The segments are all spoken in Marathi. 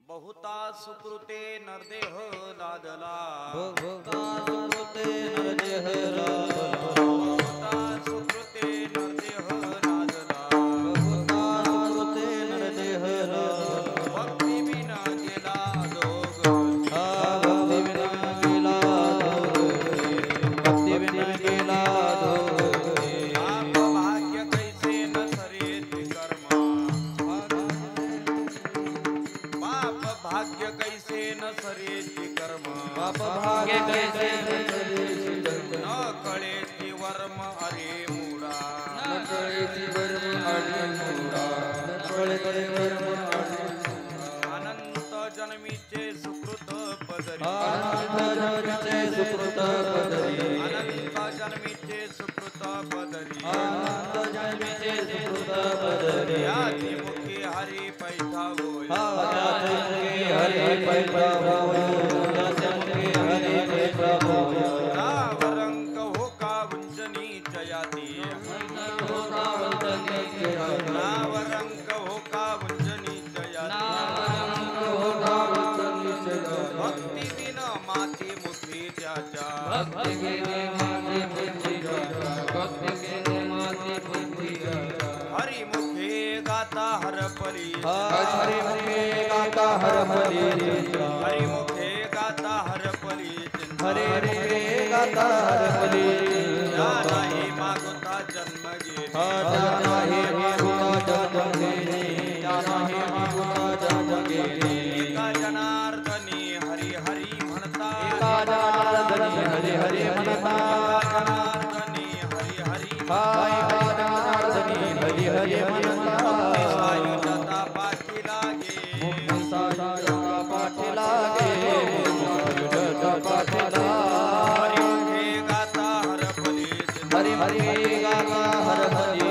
बहुता सुकृते नरदेह लादला बहुता सुकृते नरदेह लादला बहुता सुकृते नरदेह लादला बहुता सुकृते नरदेह लादला भक्ति बिना गेला जोग भक्ति बिना गेला जोग भक्ति बिना गेला जोग आप भाग्य कैसे न सरेत कर्म पाप भाग्य कैसे न सरेत कर्म पाप भाग्य कैसे न कळे ती वर्म अरे मूडा न कळे ती वर्म अरे मूडा न कळे ती वर्म अरे अनंत जन्मीचे सुकृत पदरी अनंत जन्मीचे सुकृत पदरी अनंत जन्मीचे सुकृत पदरी अनंत जन्मीचे सुकृत पदरी याती मुखी हरी पैठा होय याती मुखी हरी पैठा होय याती मुखी हरी पैठा होय नावरंक हो का वंचनी जयाती नावरंक हो का वंचनी जयाती भक्ती बिन माती मुखी त्याच्या भक्ति के माती बुद्धि भक्ति के माती बुद्धि हरि मुखे गाता हर परी हरि मुखे गाता हर परी हरि मुखे गाता हर परी हरि मुखे गाता हर परी या नाही मागुता जन्म घे या नाही मागुता जन्म घेणे या नाही मागुता जन्म घेणे एका जनार्दनी हरी हरी म्हणता एका जनार्दनी हरी हरी म्हणता जनार्दनी हरी हरी एका जनार्दनी हरी हरी म्हणता सायुजता पाठी लागे सायुजता पाठी लागे सायुजता पाठी लागे हरि मुखे गाता हर परी हरि मुखे गाता हर परी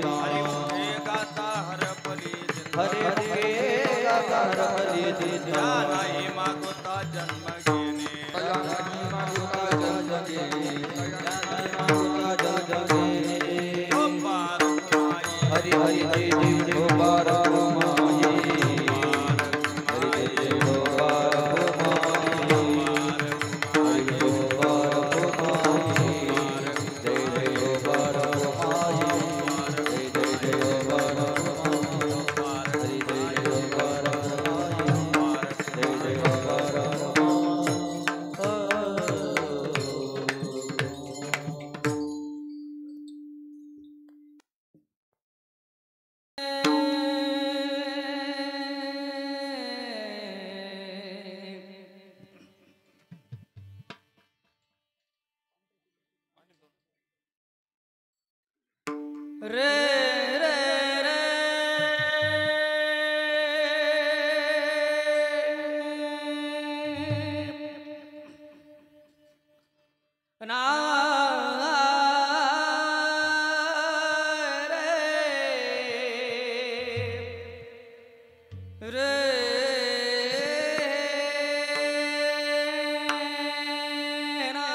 हरि मुखे गाता हर परी हरि मुखे गाता हर परी या नाही मागुता जन्म घेणे या नाही मागुता जन्म घेणे या नाही मागुता जन्म घेणे ओ पारख माई हरि हरि जय जय हो पारख माई हरि जय जय हो पारख माई हरि जय हो पारख माई जय जय हो पारख माई जय जय हो पारख माई हरि जय जय हो पारख माई जय जय हो पारख रे रे रे ना रे रे ना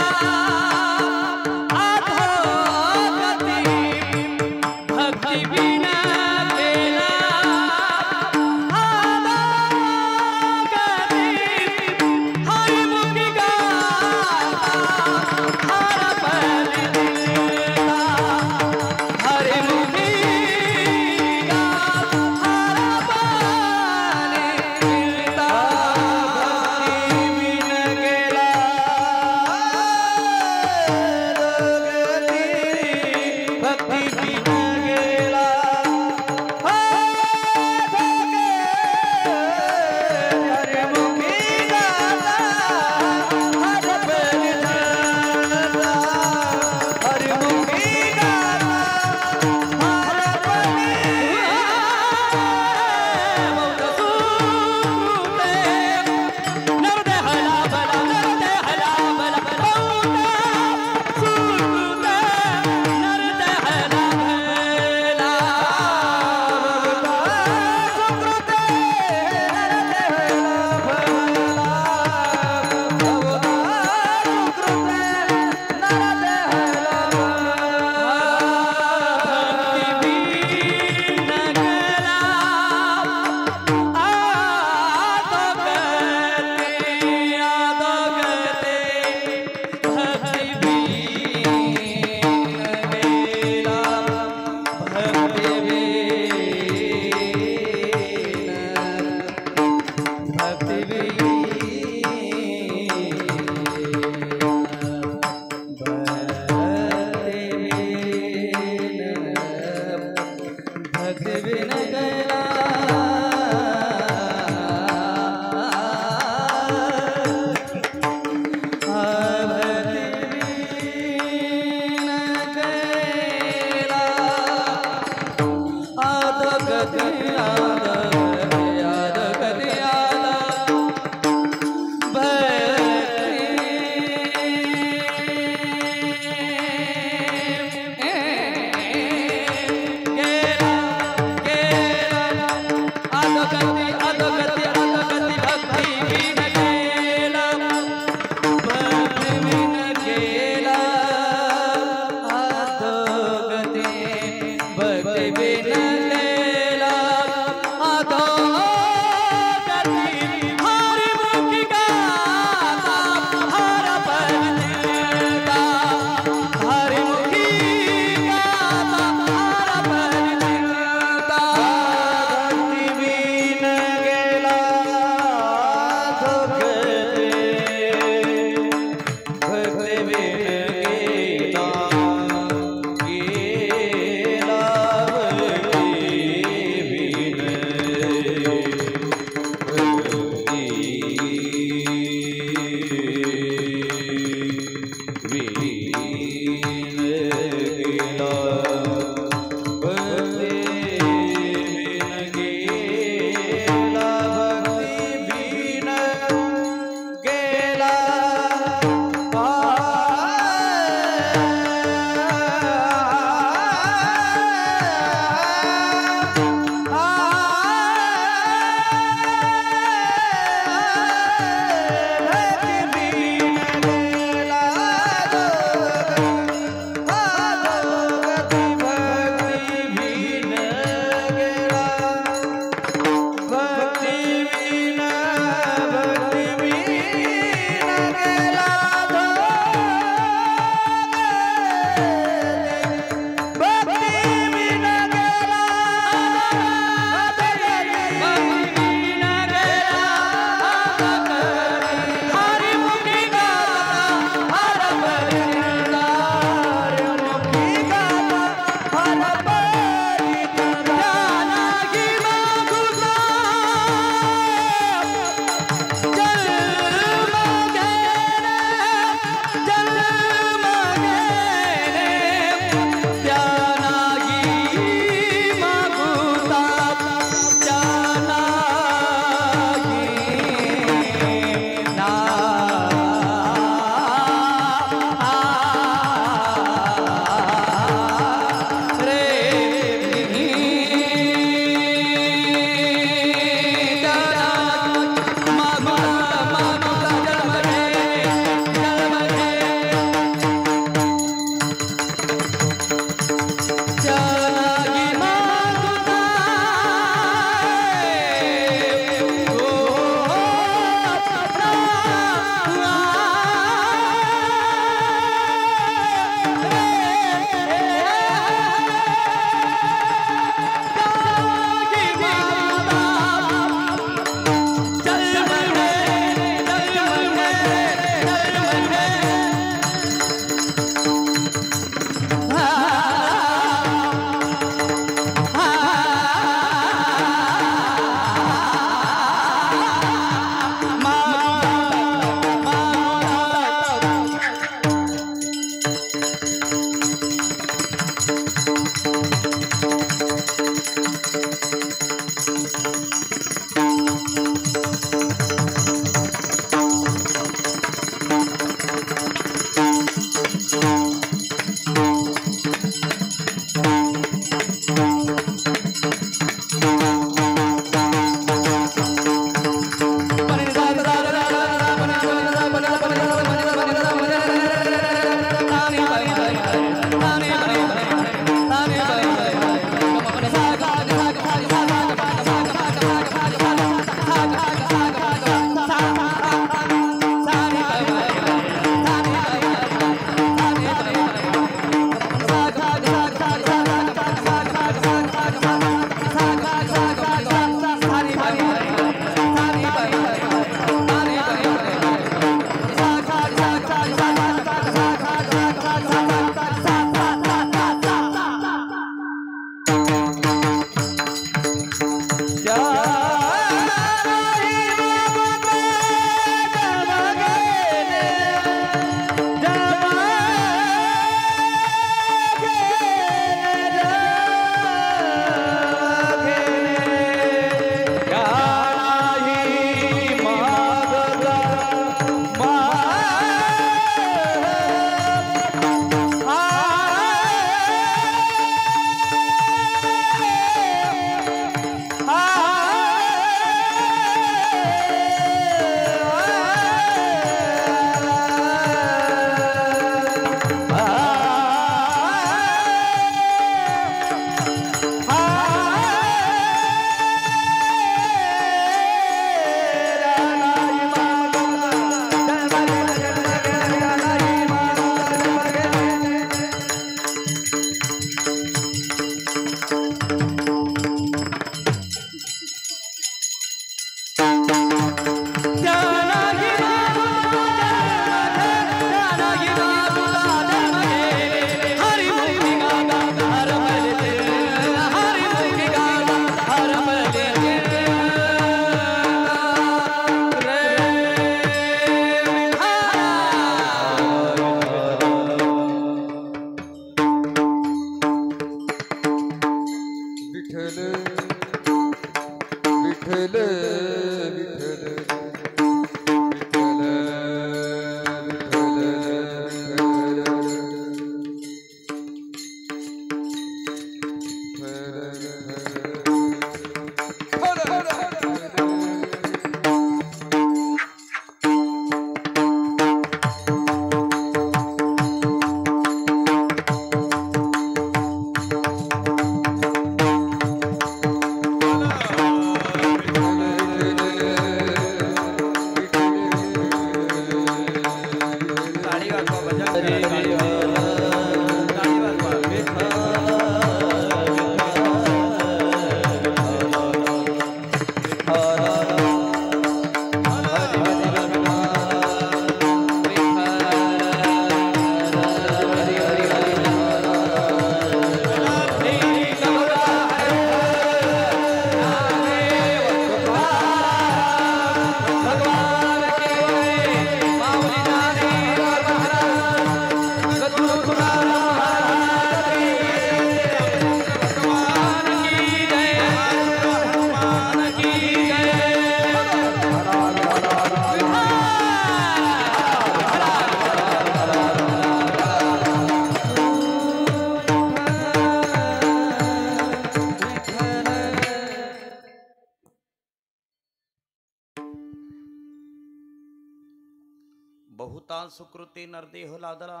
बहुता सुकृते नरदेह लादला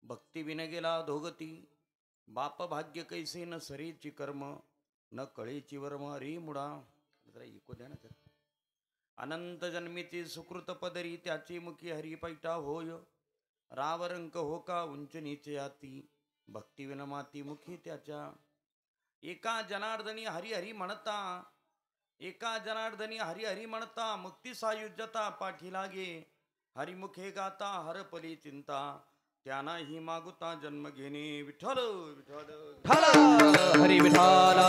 भक्ती विन गेला धोगती बाप भाग्य कैसे न सरीची कर्म न कळेची वर्म रे मुडा जरा ऐकू द्या ना तर. अनंत जन्मीची सुकृत पदरी त्याची मुखी हरी पैठा होय रावरंक हो का उंच नीचे याती भक्ती विन माती मुखी त्याच्या. एका जनार्दनी हरी हरी म्हणता एका जनार्दनी हरी हरी म्हणता मुक्ती सायुज्यता पाठी लागे हरिमुखे गाता हरपली चिंता त्यांना ही मागुता जन्म घेणे विठ्ठल विठ्ठल हरी विठाला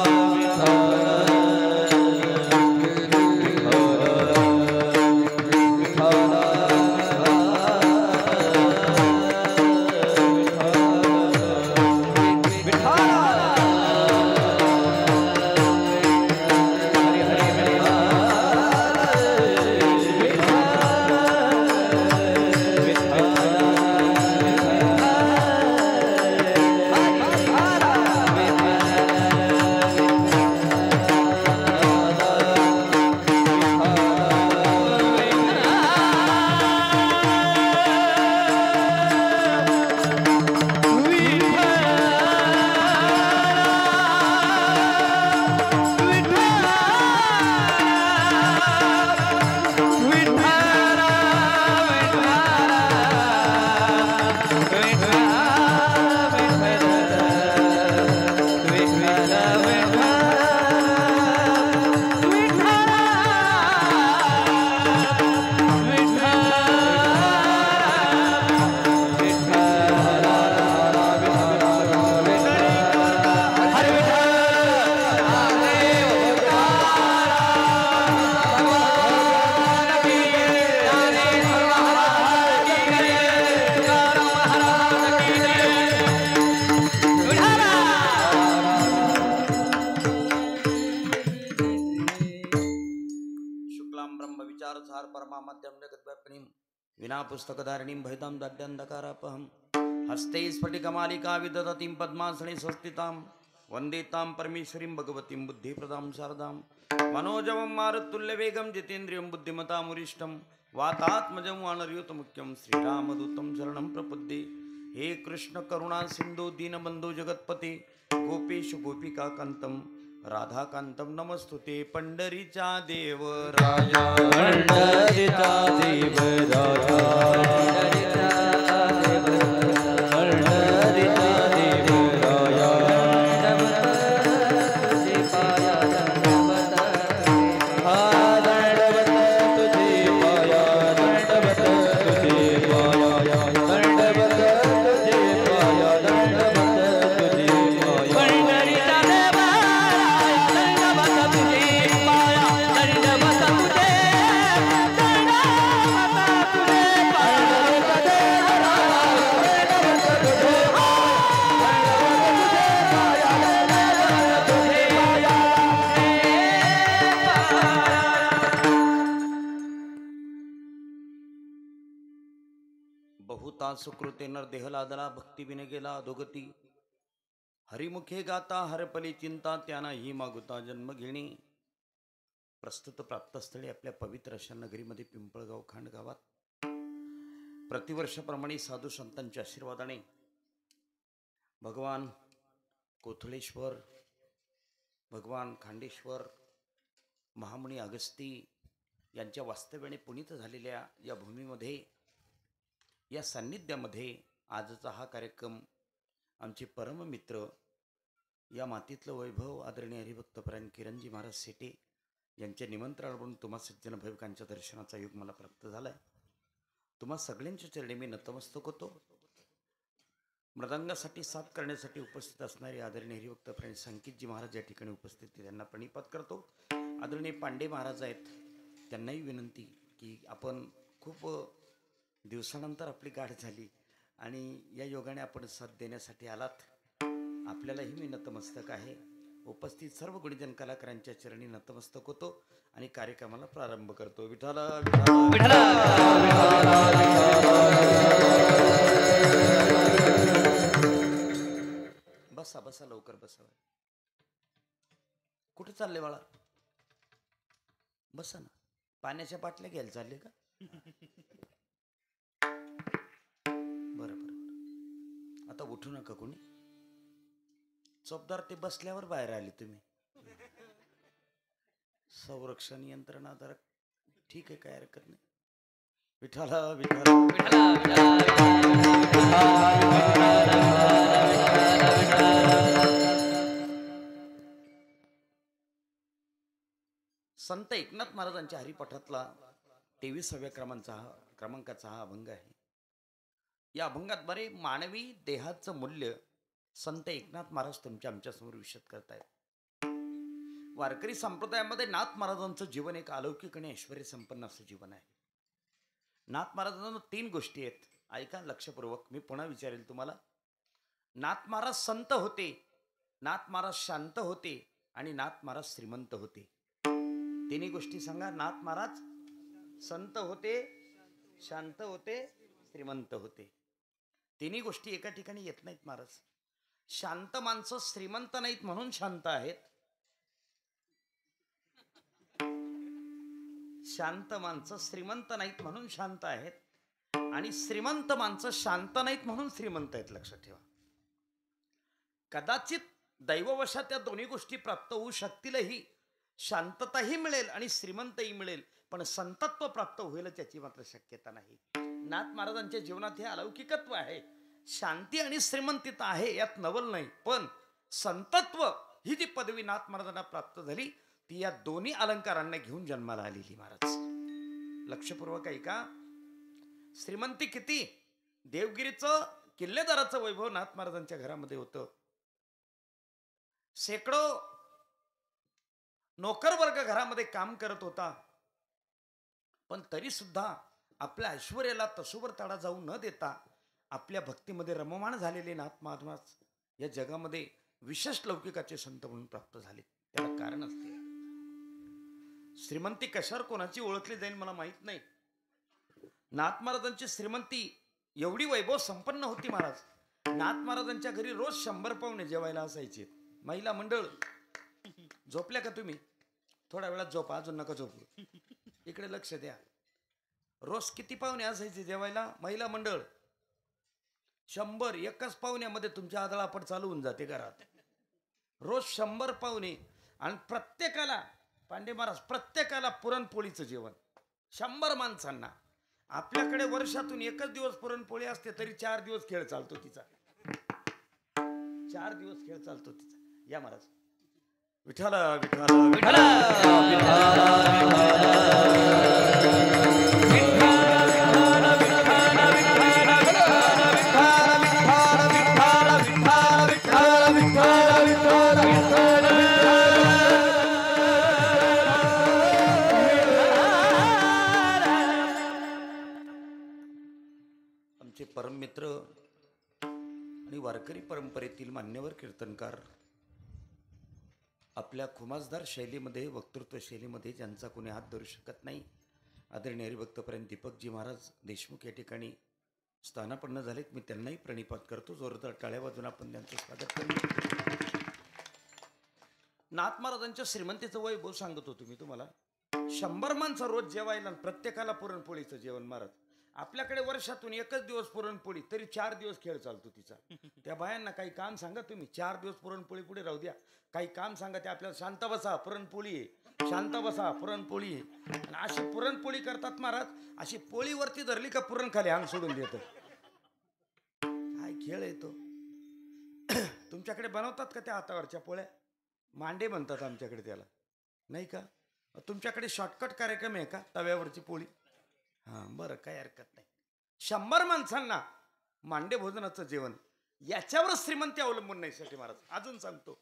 विना पुस्तकधारिणीं भयतां दाड्यन्धकारापहं हस्ते स्फटिकमालिका विदधतीं पद्मासने संस्थितां वन्देतां परमेश्वरीं भगवतीं बुद्धिप्रदां शारदां मनोजवं मारुतुल्यवेगं जितेन्द्रियं बुद्धिमतामुरिष्टं वातात्मजं वानरयूतमुख्यं श्रीरामदूतं शरणं प्रपद्ये. हे कृष्ण करुणा सिंधु दीनबंधु जगत्पते गोपेश गोपिकाकांतं राधाकांतं नमस्तुते. पंढरीचा देव राजा पंढरीचा देव राजा पंढरीचा देव राजा दंडवत तुझे पाया दंडवत तुझे पाया दंडवत तुझे पाया दंडवत तुझे पाया पंढरीचा देव बहुता सुकृते नरदेह लादला भक्ती विने गेला अधोगती हरिमुखे गाता हरपली चिंता त्यांना ही मागुता जन्म घेणे. प्रस्तुत प्राप्तस्थळी आपल्या पवित्र अशा नगरीमध्ये पिंपळगाव खांड गावात प्रतिवर्षाप्रमाणे साधू संतांच्या आशीर्वादाने भगवान कोथळेश्वर भगवान खांडेश्वर महामुनी अगस्ती यांच्या वास्तव्याने पुनीत झालेल्या या भूमीमध्ये या सान्निध्यामध्ये आजचा हा कार्यक्रम आमचे परममित्र या मातीतलं वैभव आदरणीय हरिभक्तपरायण किरणजी महाराज सेटे यांच्या निमंत्रणावरून तुम्हा सज्जन भविकांच्या दर्शनाचा योग मला प्राप्त झाला आहे. तुम्हा सगळ्यांच्या चरणी मी नतमस्तक होतो. मृदंगासाठी साथ करण्यासाठी उपस्थित असणारे आदरणीय हरिभक्तपरायण संकेतजी महाराज या ठिकाणी उपस्थित त्यांना प्रणिपात करतो. आदरणीय पांडे महाराज आहेत त्यांनाही विनंती की आपण खूप दिवसानंतर आपली गाठ झाली आणि या योगाने आपण साथ देण्यासाठी आलात. आपल्यालाही मी नतमस्तक आहे. उपस्थित सर्व गुणीजन कलाकारांच्या चरणी नतमस्तक होतो आणि कार्यक्रमाला प्रारंभ करतो. विठ्ठल विठ्ठल बसा बसा लवकर बसा. कुठे चालले बाळा? बसा ना. पाण्याच्या बाटल्या घ्यायला चालले का? उठू नका कोणी. चोपदार ते बसल्यावर बाहेर आले तुम्ही. संरक्षण यंत्रणा जरा ठीक आहे, काय हरकत नाही. विठाला विठाला संत एकनाथ महाराजांच्या हरिपाठातला 23व्या क्रमांकाचा हा अभंग आहे. या अभंगात बरे मानवी देहाचं मूल्य संत एकनाथ महाराज तुमच्या आमच्यासमोर विशद करतायत. वारकरी संप्रदायामध्ये नाथ महाराजांचं जीवन एक अलौकिक आणि ऐश्वर्य संपन्न असं जीवन आहे. नाथ महाराजांना 3 गोष्टी आहेत. ऐका लक्षपूर्वक, मी पुन्हा विचारेल तुम्हाला. नाथ महाराज संत होते, नाथ महाराज शांत होते आणि नाथ महाराज श्रीमंत होते. तिन्ही गोष्टी सांगा. नाथ महाराज संत होते, शांत होते, श्रीमंत होते. तिन्ही गोष्टी एका ठिकाणी येत नाहीत महाराज. शांत माणसं श्रीमंत नाहीत म्हणून शांत आहेत, शांत माणसं श्रीमंत नाहीत म्हणून शांत आहेत, आणि श्रीमंत माणसं शांत नाहीत म्हणून श्रीमंत आहेत. लक्षात ठेवा. कदाचित दैववशात त्या दोन्ही गोष्टी प्राप्त होऊ शकतीलही. शांतताही मिळेल आणि श्रीमंतही मिळेल, पण संतत्व प्राप्त होईल त्याची मात्र शक्यता नाही. नाथ महाराजांच्या जीवनात हे अलौकिकत्व आहे. शांती आणि श्रीमंतिता आहे, यात नवल नाही. पण संतत्व ही जी पदवी नाथ महाराजांना प्राप्त झाली ती या दोन्ही अलंकारांना घेऊन जन्माला आलेली. महाराज लक्षपूर्वक ऐका. श्रीमंती किती? देवगिरीचं किल्लेदाराचं वैभव नाथ महाराजांच्या घरामध्ये होतं. शेकडो नोकर वर्ग घरामध्ये काम करत होता, पण तरी सुद्धा आपल्या ऐश्वर्याला तसोवर तडा जाऊ न देता आपल्या भक्तीमध्ये रममाण झालेले नाथ महाराज या जगामध्ये विशेष लौकिकाचे संत म्हणून प्राप्त झाले. त्याला कारण असते. श्रीमंती कशावर कोणाची ओळखली जाईल मला माहित नाही. नाथ महाराजांची श्रीमंती एवढी वैभव संपन्न होती. महाराज नाथ महाराजांच्या घरी रोज 100 पाहुणे जेवायला असायचे. महिला मंडळ. झोपल्या का तुम्ही? थोड्या वेळात झोपा, अजून नका झोपू. इकडे लक्ष द्या. रोज किती पाहुणे असायचे जेवायला? महिला मंडळ 100. एकाच पाहुण्यामध्ये तुमच्या आदळापट चालू होऊन जाते घरात. रोज 100 पाहुणे आणि प्रत्येकाला, पांडे महाराज, प्रत्येकाला पुरणपोळीचं जेवण. 100 माणसांना. आपल्याकडे वर्षातून एकच दिवस पुरणपोळी असते तरी 4 दिवस खेळ चालतो तिचा. 4 दिवस खेळ चालतो तिचा. या महाराज. विठाला विठाला विठाला आमचे परममित्र आणि वारकरी परंपरेतील मान्यवर कीर्तनकार आपल्या खुमासदार शैलीमध्ये, वक्तृत्व शैलीमध्ये ज्यांचा कोणी हात धरू शकत नाही, आदरणीय हरिभक्तपर्यंत दीपकजी महाराज देशमुख या ठिकाणी स्थानापन्न झालेत. मी त्यांनाही प्रणिपात करतो. जोरदार टाळ्या वाजून आपण त्यांचं स्वागत करतो. नाथ महाराजांच्या श्रीमंतीचं वैभव सांगत होतो मी तुम्हाला. 100 माणसं रोज जेवायला, प्रत्येकाला पुरणपोळीचं जेवण. महाराज आपल्याकडे वर्षातून एकच दिवस पुरणपोळी तरी 4 दिवस खेळ चालतो तिचा. त्या बायांना काही काम सांगा तुम्ही. 4 दिवस पुरणपोळी पुढे राहू द्या. काही काम सांगा ते आपल्याला. शांत बसा, पुरणपोळी आहे. शांत बसा, पुरणपोळी आहे. आणि अशी पुरणपोळी करतात महाराज. अशी पोळीवरती धरली का पुरण खाली अंग सोडून देतं. काय खेळ येतो. तुमच्याकडे बनवतात का त्या हातावरच्या पोळ्या? मांडे म्हणतात आमच्याकडे त्याला, नाही का? तुमच्याकडे शॉर्टकट कार्यक्रम आहे का तव्यावरची पोळी? हां बरं, काय हरकत नाही. 100 माणसांना मांडे भोजनाचं जेवण, याच्यावर श्रीमंती अवलंबून नाही. साठी महाराज अजून सांगतो.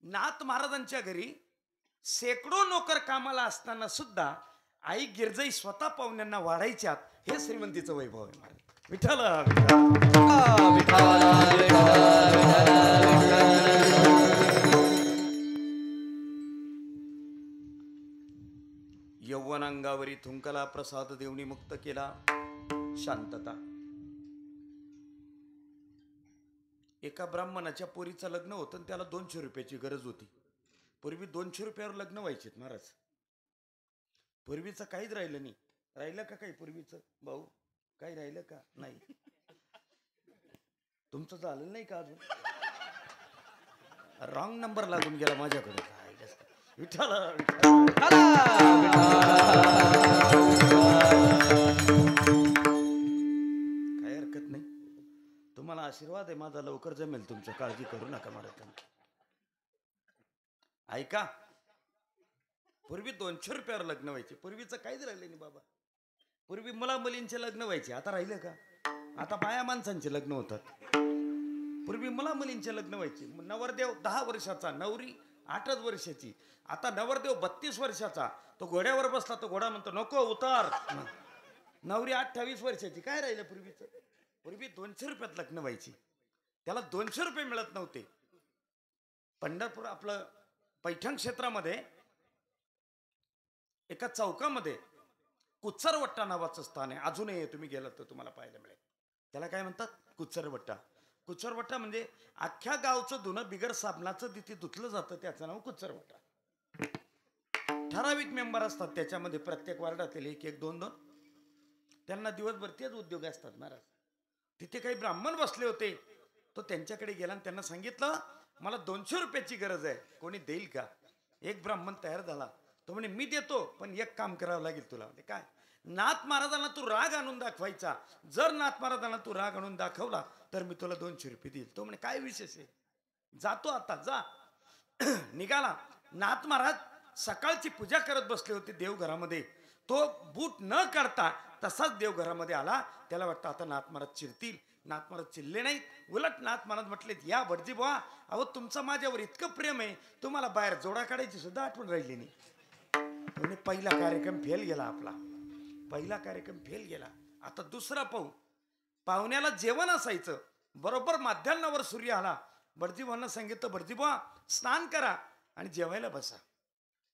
नाथ महाराजांच्या घरी शेकडो नोकर कामाला असताना सुद्धा आई गिरजाई स्वतः पाहुण्यांना वाढायच्यात. हे श्रीमंतीचं वैभव आहे महाराज. विठाला यौवन अंगावरी थुंकला, प्रसाद देवणी मुक्त केला. शांतता. एका ब्राह्मणाच्या पोरीचं लग्न होतं आणि त्याला 200 रुपयाची गरज होती. पूर्वी 200 रुपयावर लग्न व्हायचेत महाराज. पूर्वीचं काहीच राहिलं नाही. राहिलं का काही पूर्वीचं भाऊ? काही राहिलं का? नाही. तुमचं झालं नाही का अजून? रॉंग नंबर लागून गेला माझ्याकडे. काय जास्त. विठ्ठल विठ्ठल. काय हरकत नाही, तुम्हाला आशीर्वाद आहे माझा, लवकर जमेल तुमचं, काळजी करू नका मला. ऐका, पूर्वी 200 रुपयावर लग्न व्हायचे. पूर्वीचं काहीच राहिलं नाही बाबा. पूर्वी मुला मुलींचे लग्न व्हायचे, आता राहिलं का? आता बाया माणसांचे लग्न होतात. पूर्वी मुला मुलींचे लग्न व्हायचे. नवरदेव 10 वर्षाचा, नवरी 8 वर्षाची. आता नवरदेव 32 वर्षाचा, तो घोड्यावर बसला, तो घोडा म्हणतो नको उतार. नवरी 28 वर्षाची. काय राहिलं पूर्वीचं? पूर्वी 200 रुपयात लग्न व्हायची, त्याला 200 रुपये मिळत नव्हते. पंढरपूर आपलं पैठण क्षेत्रामध्ये एका चौकामध्ये कुचरवट्टा नावाचं स्थान आहे. अजूनही तुम्ही गेलात तर तुम्हाला पाहायला मिळेल. त्याला काय म्हणतात? कुचरवट्टा. कुचरवट्टा म्हणजे अख्ख्या गावचं धुणं बिगर साबणाचं तिथे धुतलं जातं, त्याचं नाव कुचरवट्टा. ठराविक मेंबर असतात त्याच्यामध्ये, प्रत्येक वार्डातील 1-1, 2-2. त्यांना दिवसभर तेच उद्योग असतात महाराज. तिथे काही ब्राह्मण बसले होते, तो त्यांच्याकडे गेला आणि त्यांना सांगितलं मला 200 रुपयाची गरज आहे, कोणी देईल का? एक ब्राह्मण तयार झाला. तो म्हणे मी देतो, पण एक काम करावं लागेल तुला. म्हणजे काय? नाथ महाराजांना तू राग आणून दाखवायचा. जर नाथ महाराजांना तू राग आणून दाखवला तर मी तुला 200 रुपये देईल. तो म्हणे काय विशेष आहे, जातो आता, जा. निघाला. नाथ महाराज सकाळची पूजा करत बसले होते देवघरामध्ये. तो बूट न काढता तसाच देवघरामध्ये आला. त्याला वाटतं आता नाथ महाराज चिरतील. नाथ महाराज चिरले नाहीत. उलट नाथ महाराज म्हटले या भटजी बुवा, अहो तुमचं माझ्यावर इतकं प्रेम आहे, तुम्हाला बाहेर जोडा काढायची सुद्धा आठवण राहिली नाही. म्हणजे पहिला कार्यक्रम फेल गेला आपला. पहिला कार्यक्रम फेल गेला. आता दुसरा पाहू. पाहुण्याला जेवण असायचं. बरोबर माध्यान्हावर सूर्य आला. भटजीबांना सांगितलं भटजीबा स्नान करा आणि जेवायला बसा.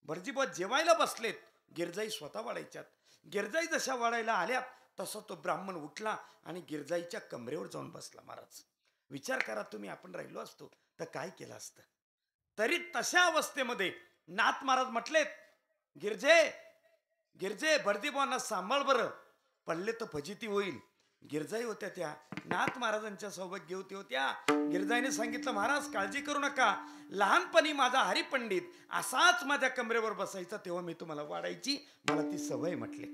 भटजीबा जेवायला बसलेत. गिरजाई स्वतः वाढायच्यात. गिरजाई जशा वाढायला आल्या तसा तो ब्राह्मण उठला आणि गिरजाईच्या कमरेवर जाऊन बसला. महाराज विचार करा तुम्ही, आपण राहिलो असतो तर काय केलं असतं. तरी तशा अवस्थेमध्ये नाथ महाराज म्हटलेत गिरजे गिरजे भटजीबांना सांभाळ बरं, पडले तर फजिती होईल. गिरजाई होत्या त्या नाथ महाराजांच्या सौभाग्य होत्या. गिरजाईने सांगितलं महाराज काळजी करू नका, लहानपणी माझा हरिपंडित असाच माझ्या कमरेवर बसायचा, तेव्हा मी तुम्हाला वाढायची, मला ती सवय म्हटले.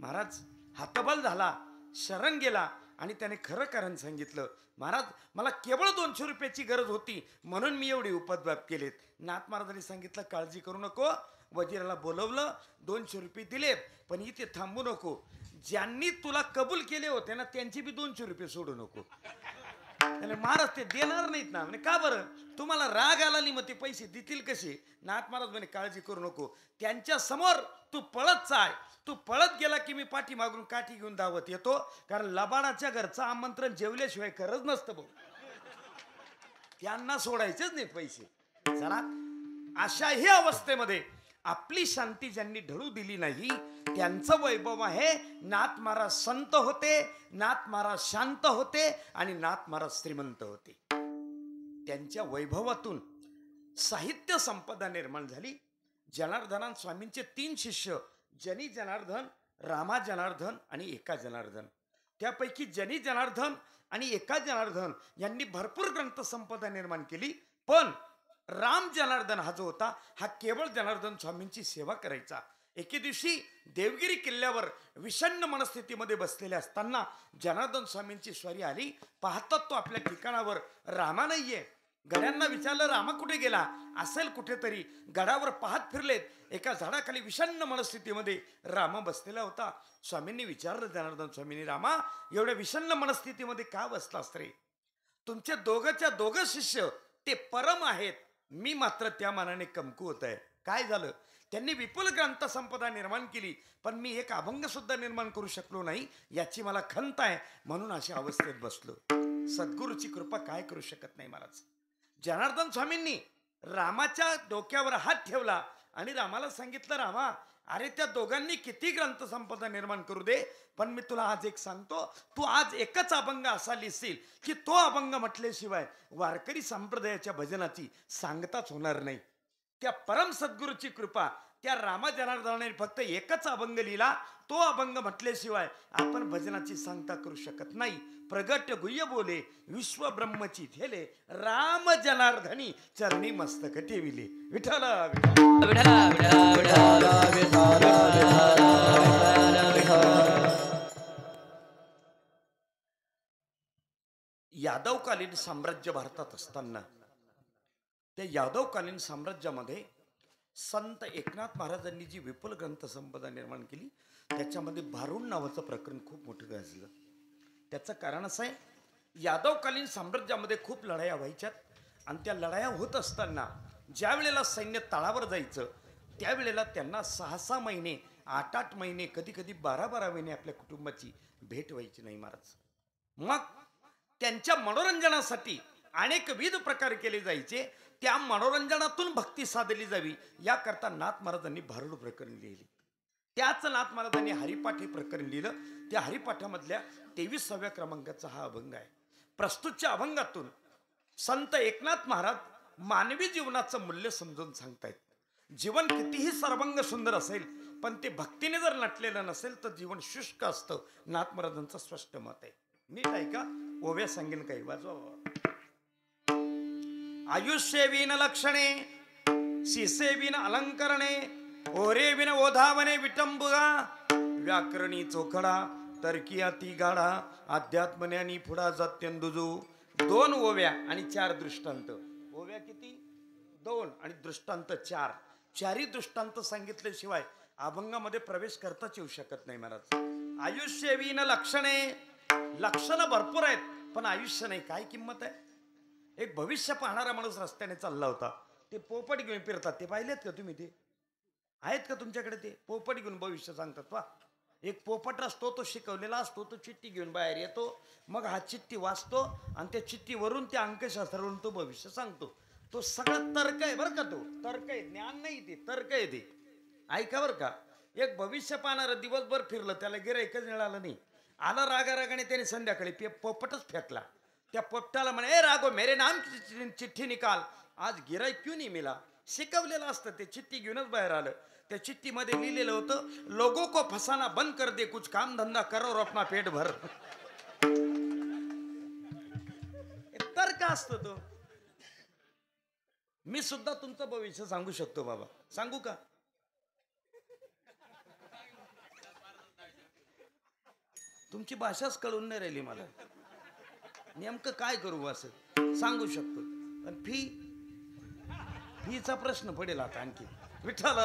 महाराज हातबल झाला, शरण गेला आणि त्याने खरं कारण सांगितलं. महाराज मला केवळ 200 रुपयाची गरज होती म्हणून मी एवढी उपद्व्याप केलेत. नाथ महाराजांनी सांगितलं काळजी करू नको. वजीराला बोलवलं, 200 रुपये दिलेत, पण इथे थांबू नको. ज्यांनी तुला कबूल केले होते ना त्यांची बी 200 रुपये सोडू नको. महाराज ते देणार नाहीत ना. म्हणे का बरं? तुम्हाला राग आला नाही मग ते पैसे देतील कसे? नाथ महाराज म्हणे काळजी करू नको, त्यांच्या समोर तू पळत चाय. तू पळत गेला की मी पाठी मागून काठी घेऊन धावत येतो, कारण लबाडाच्या घरचं आमंत्रण जेवल्याशिवाय खरंच नसतं भाऊ. त्यांना सोडायचेच नाही पैसे. चला अशाही अवस्थेमध्ये आपली शांती ज्यांनी ढळू दिली नाही त्यांचं वैभव आहे. नाथ महाराज संत होते, नाथ महाराज शांत होते आणि नाथ महाराज श्रीमंत होते. त्यांच्या वैभवातून साहित्य संपदा निर्माण झाली. जनार्दन स्वामींचे 3 शिष्य, जनी जनार्दन, रामा जनार्दन आणि एका जनार्दन. त्यापैकी जनी जनार्दन आणि एका जनार्दन यांनी भरपूर ग्रंथ संपदा निर्माण केली. पण राम जनार्दन हा जो होता हा केवळ जनार्दन स्वामींची सेवा करायचा. एके दिवशी देवगिरी किल्ल्यावर विषण्ण मनस्थितीमध्ये बसलेले असताना जनार्दन स्वामींची स्वारी आली. पाहतात तो आपल्या ठिकाणावर रामा नाहीये. गड्यांना विचारलं रामा कुठे गेला? असेल कुठेतरी. गडावर पाहत फिरलेत. एका झाडाखाली विषण्ण मनस्थितीमध्ये रामा बसलेला होता. स्वामींनी विचारलं जनार्दन स्वामींनी, रामा एवढ्या विषण्ण मनस्थितीमध्ये का बसलास रे? तुमचे दोघंच्या दोघं शिष्य ते परम आहेत, मी मात्र त्या मानाने कमकुवत आहे. काय झालं? त्यांनी विपुल ग्रंथ संपदा निर्माण केली, पण मी एक अभंग सुद्धा निर्माण करू शकलो नाही, याची मला खंत आहे, म्हणून अशा अवस्थेत बसलो. सद्गुरूची कृपा काय करू शकत नाही महाराज. जनार्दन स्वामींनी रामाच्या डोक्यावर हात ठेवला आणि रामाला सांगितलं, रामा अरे त्या दोघांनी किती ग्रंथ संपदा निर्माण करू दे, पण मी तुला आज एक सांगतो, तू आज एकच अभंग असा लिहिशील की तो अभंग म्हटल्याशिवाय वारकरी संप्रदायाच्या भजनाची सांगताच होणार नाही. त्या परम सद्गुरूची कृपा त्या रामा जनार्दनाने फक्त एकच अभंग लिहिला. तो अभंग म्हटल्याशिवाय आपण भजनाची सांगता करू शकत नाही. प्रगट गुह्य बोले विश्व ब्रह्मची थेले, राम जनार्दनी चरणी मस्तक ठेविले. विठ्ठल यादवकालीन साम्राज्य भारतात असताना त्या यादवकालीन साम्राज्यामध्ये संत एकनाथ महाराजांनी जी विपुल ग्रंथसंपदा निर्माण केली त्याच्यामध्ये भारुड नावाचं प्रकरण खूप मोठं गाजलं. त्याचं कारण असं आहे, यादवकालीन साम्राज्यामध्ये खूप लढाया व्हायच्यात आणि त्या लढाया होत असताना ज्या वेळेला सैन्य तळावर जायचं त्यावेळेला त्यांना 6-6 महिने 8-8 महिने कधी कधी 12-12 महिने आपल्या कुटुंबाची भेट व्हायची नाही महाराज. मग त्यांच्या मनोरंजनासाठी अनेक विविध प्रकार केले जायचे. त्या मनोरंजनातून भक्ती साधली जावी याकरता नाथ महाराजांनी भारुड प्रकरण लिहिले. त्याच नाथ महाराजांनी हरिपाठ हे प्रकरण लिहिलं. त्या हरिपाठामधल्या 23व्या क्रमांकाचा हा अभंग आहे. प्रस्तुतच्या अभंगातून संत एकनाथ महाराज मानवी जीवनाचं मूल्य समजून सांगतायत. जीवन कितीही सर्वांग सुंदर असेल पण ते भक्तीने जर नटलेलं नसेल तर जीवन शुष्क असतं. नाथ महाराजांचं स्पष्ट मत आहे. नीट आहे का? ओव्या सांगेन काही वाजवा. आयुष्य विन लक्षणे शिसे विन अलंकरणे, ओरे विन ओधावने विटंबुगा, व्याकरणी चोखडा तर्की अति गाढा, अध्यात्मज्ञानी पुढा जात्यंदुजू. 2 ओव्या आणि 4 दृष्टांत. ओव्या किती? 2 आणि दृष्टांत 4. 4ही दृष्टांत सांगितल्याशिवाय अभंगामध्ये प्रवेश करताच येऊ शकत नाही महाराज. आयुष्य विन लक्षणे, लक्षणं भरपूर आहेत पण आयुष्य नाही. काय किंमत आहे? एक भविष्य पाहणारा माणूस रस्त्याने चालला होता. ते पोपट घेऊन फिरतात. ते पाहिलेत का तुम्ही? ते आहेत का तुमच्याकडे? ते पोपट घेऊन भविष्य सांगतात. वा, एक पोपट असतो, तो शिकवलेला असतो, तो चिठ्ठी घेऊन बाहेर येतो. मग हा चिठ्ठी वाचतो आणि त्या चिठ्ठीवरून त्या अंकशास्त्रावरून तो भविष्य सांगतो. तो सगळा तर्क आहे बरं का. तो तर्क आहे, ज्ञान नाही. ते तर्क आहे. ते ऐका बरं का. एक भविष्य पाहणारं दिवसभर फिरलं, त्याला गिऱ्हाईकच मिळालं नाही. आला रागारागाने त्याने संध्याकाळी पोपटच फेकला. त्या पोपटाला म्हणे, ए रागो मेरे नाम की चिठ्ठी निकाल, आज गिऱ्हाईक क्यों नहीं मिला. शिकवलेलं असतं. ते चिठ्ठी घेऊनच बाहेर आलं. त्या चिठ्ठीमध्ये लिहिलेलं होतं, लोगों को फसाना बंद कर दे, कुछ काम धंदा करो और अपना पेट भर. तर्क असतो तो. मी सुद्धा तुमचं भविष्य सांगू शकतो बाबा. सांगू का? तुमची भाषाच कळून नाही राहिली मला. नेमकं काय करू असं सांगू शकतो पण फीचा प्रश्न पडेल आता आणखी. विठ्ठल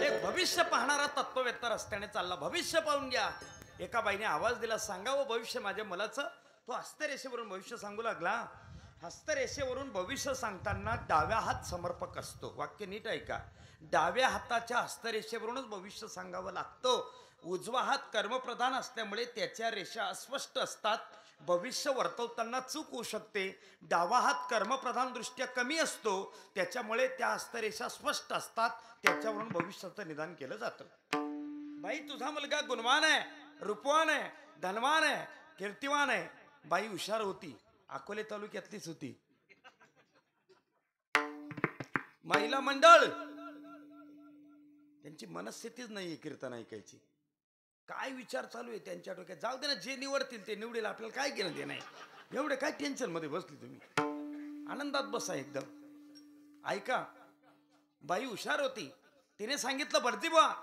एक भविष्य पाहणारा तत्ववेत्ता रस्त्याने चालला. भविष्य पाहून घ्या. एका बाईने आवाज दिला, सांगावं भविष्य माझ्या मुलाचं. तो हस्तरेषेवरून भविष्य सांगू लागला. हस्तरेषेवरून भविष्य सांगताना डाव्या हात समर्पक असतो. वाक्य नीट ऐका. डाव्या हाताच्या हस्तरेषेवरूनच भविष्य सांगावं लागतं. उजवा हात कर्मप्रधान असल्यामुळे त्याच्या रेषा अस्पष्ट असतात. भविष्य वर्तवताना चूक होऊ शकते. डावा हात कर्मप्रधान दृष्ट्या कमी असतो, त्याच्यामुळे त्या हस्तरेषा स्पष्ट असतात. त्याच्यावरून भविष्याचं निदान केलं जातं. बाई, तुझा मुलगा गुणवान आहे, रूपवान आहे, धनवान आहे, कीर्तिवान आहे. बाई हुशार होती. अकोले तालुक्यातलीच होती. महिला मंडळ त्यांची मनस्थितीच नाहीये कीर्तन ऐकायची. काय विचार चालू आहे त्यांच्या डोक्यात. जाऊ दे ना, जे निवडतील ते निवडेल, आपल्याला काय घेणं ते नाही. एवढे काय टेन्शन मध्ये बसली तुम्ही. आनंदात बसा एकदम. ऐका, बाई हुशार होती. तिने सांगितलं, बडती बुवा,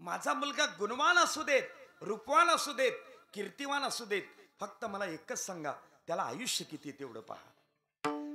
माझा मुलगा गुणवान असू देत, रूपवान असू देत, कीर्तिवान असू देत, फक्त मला एकच सांगा, त्याला आयुष्य किती तेवढं पहा.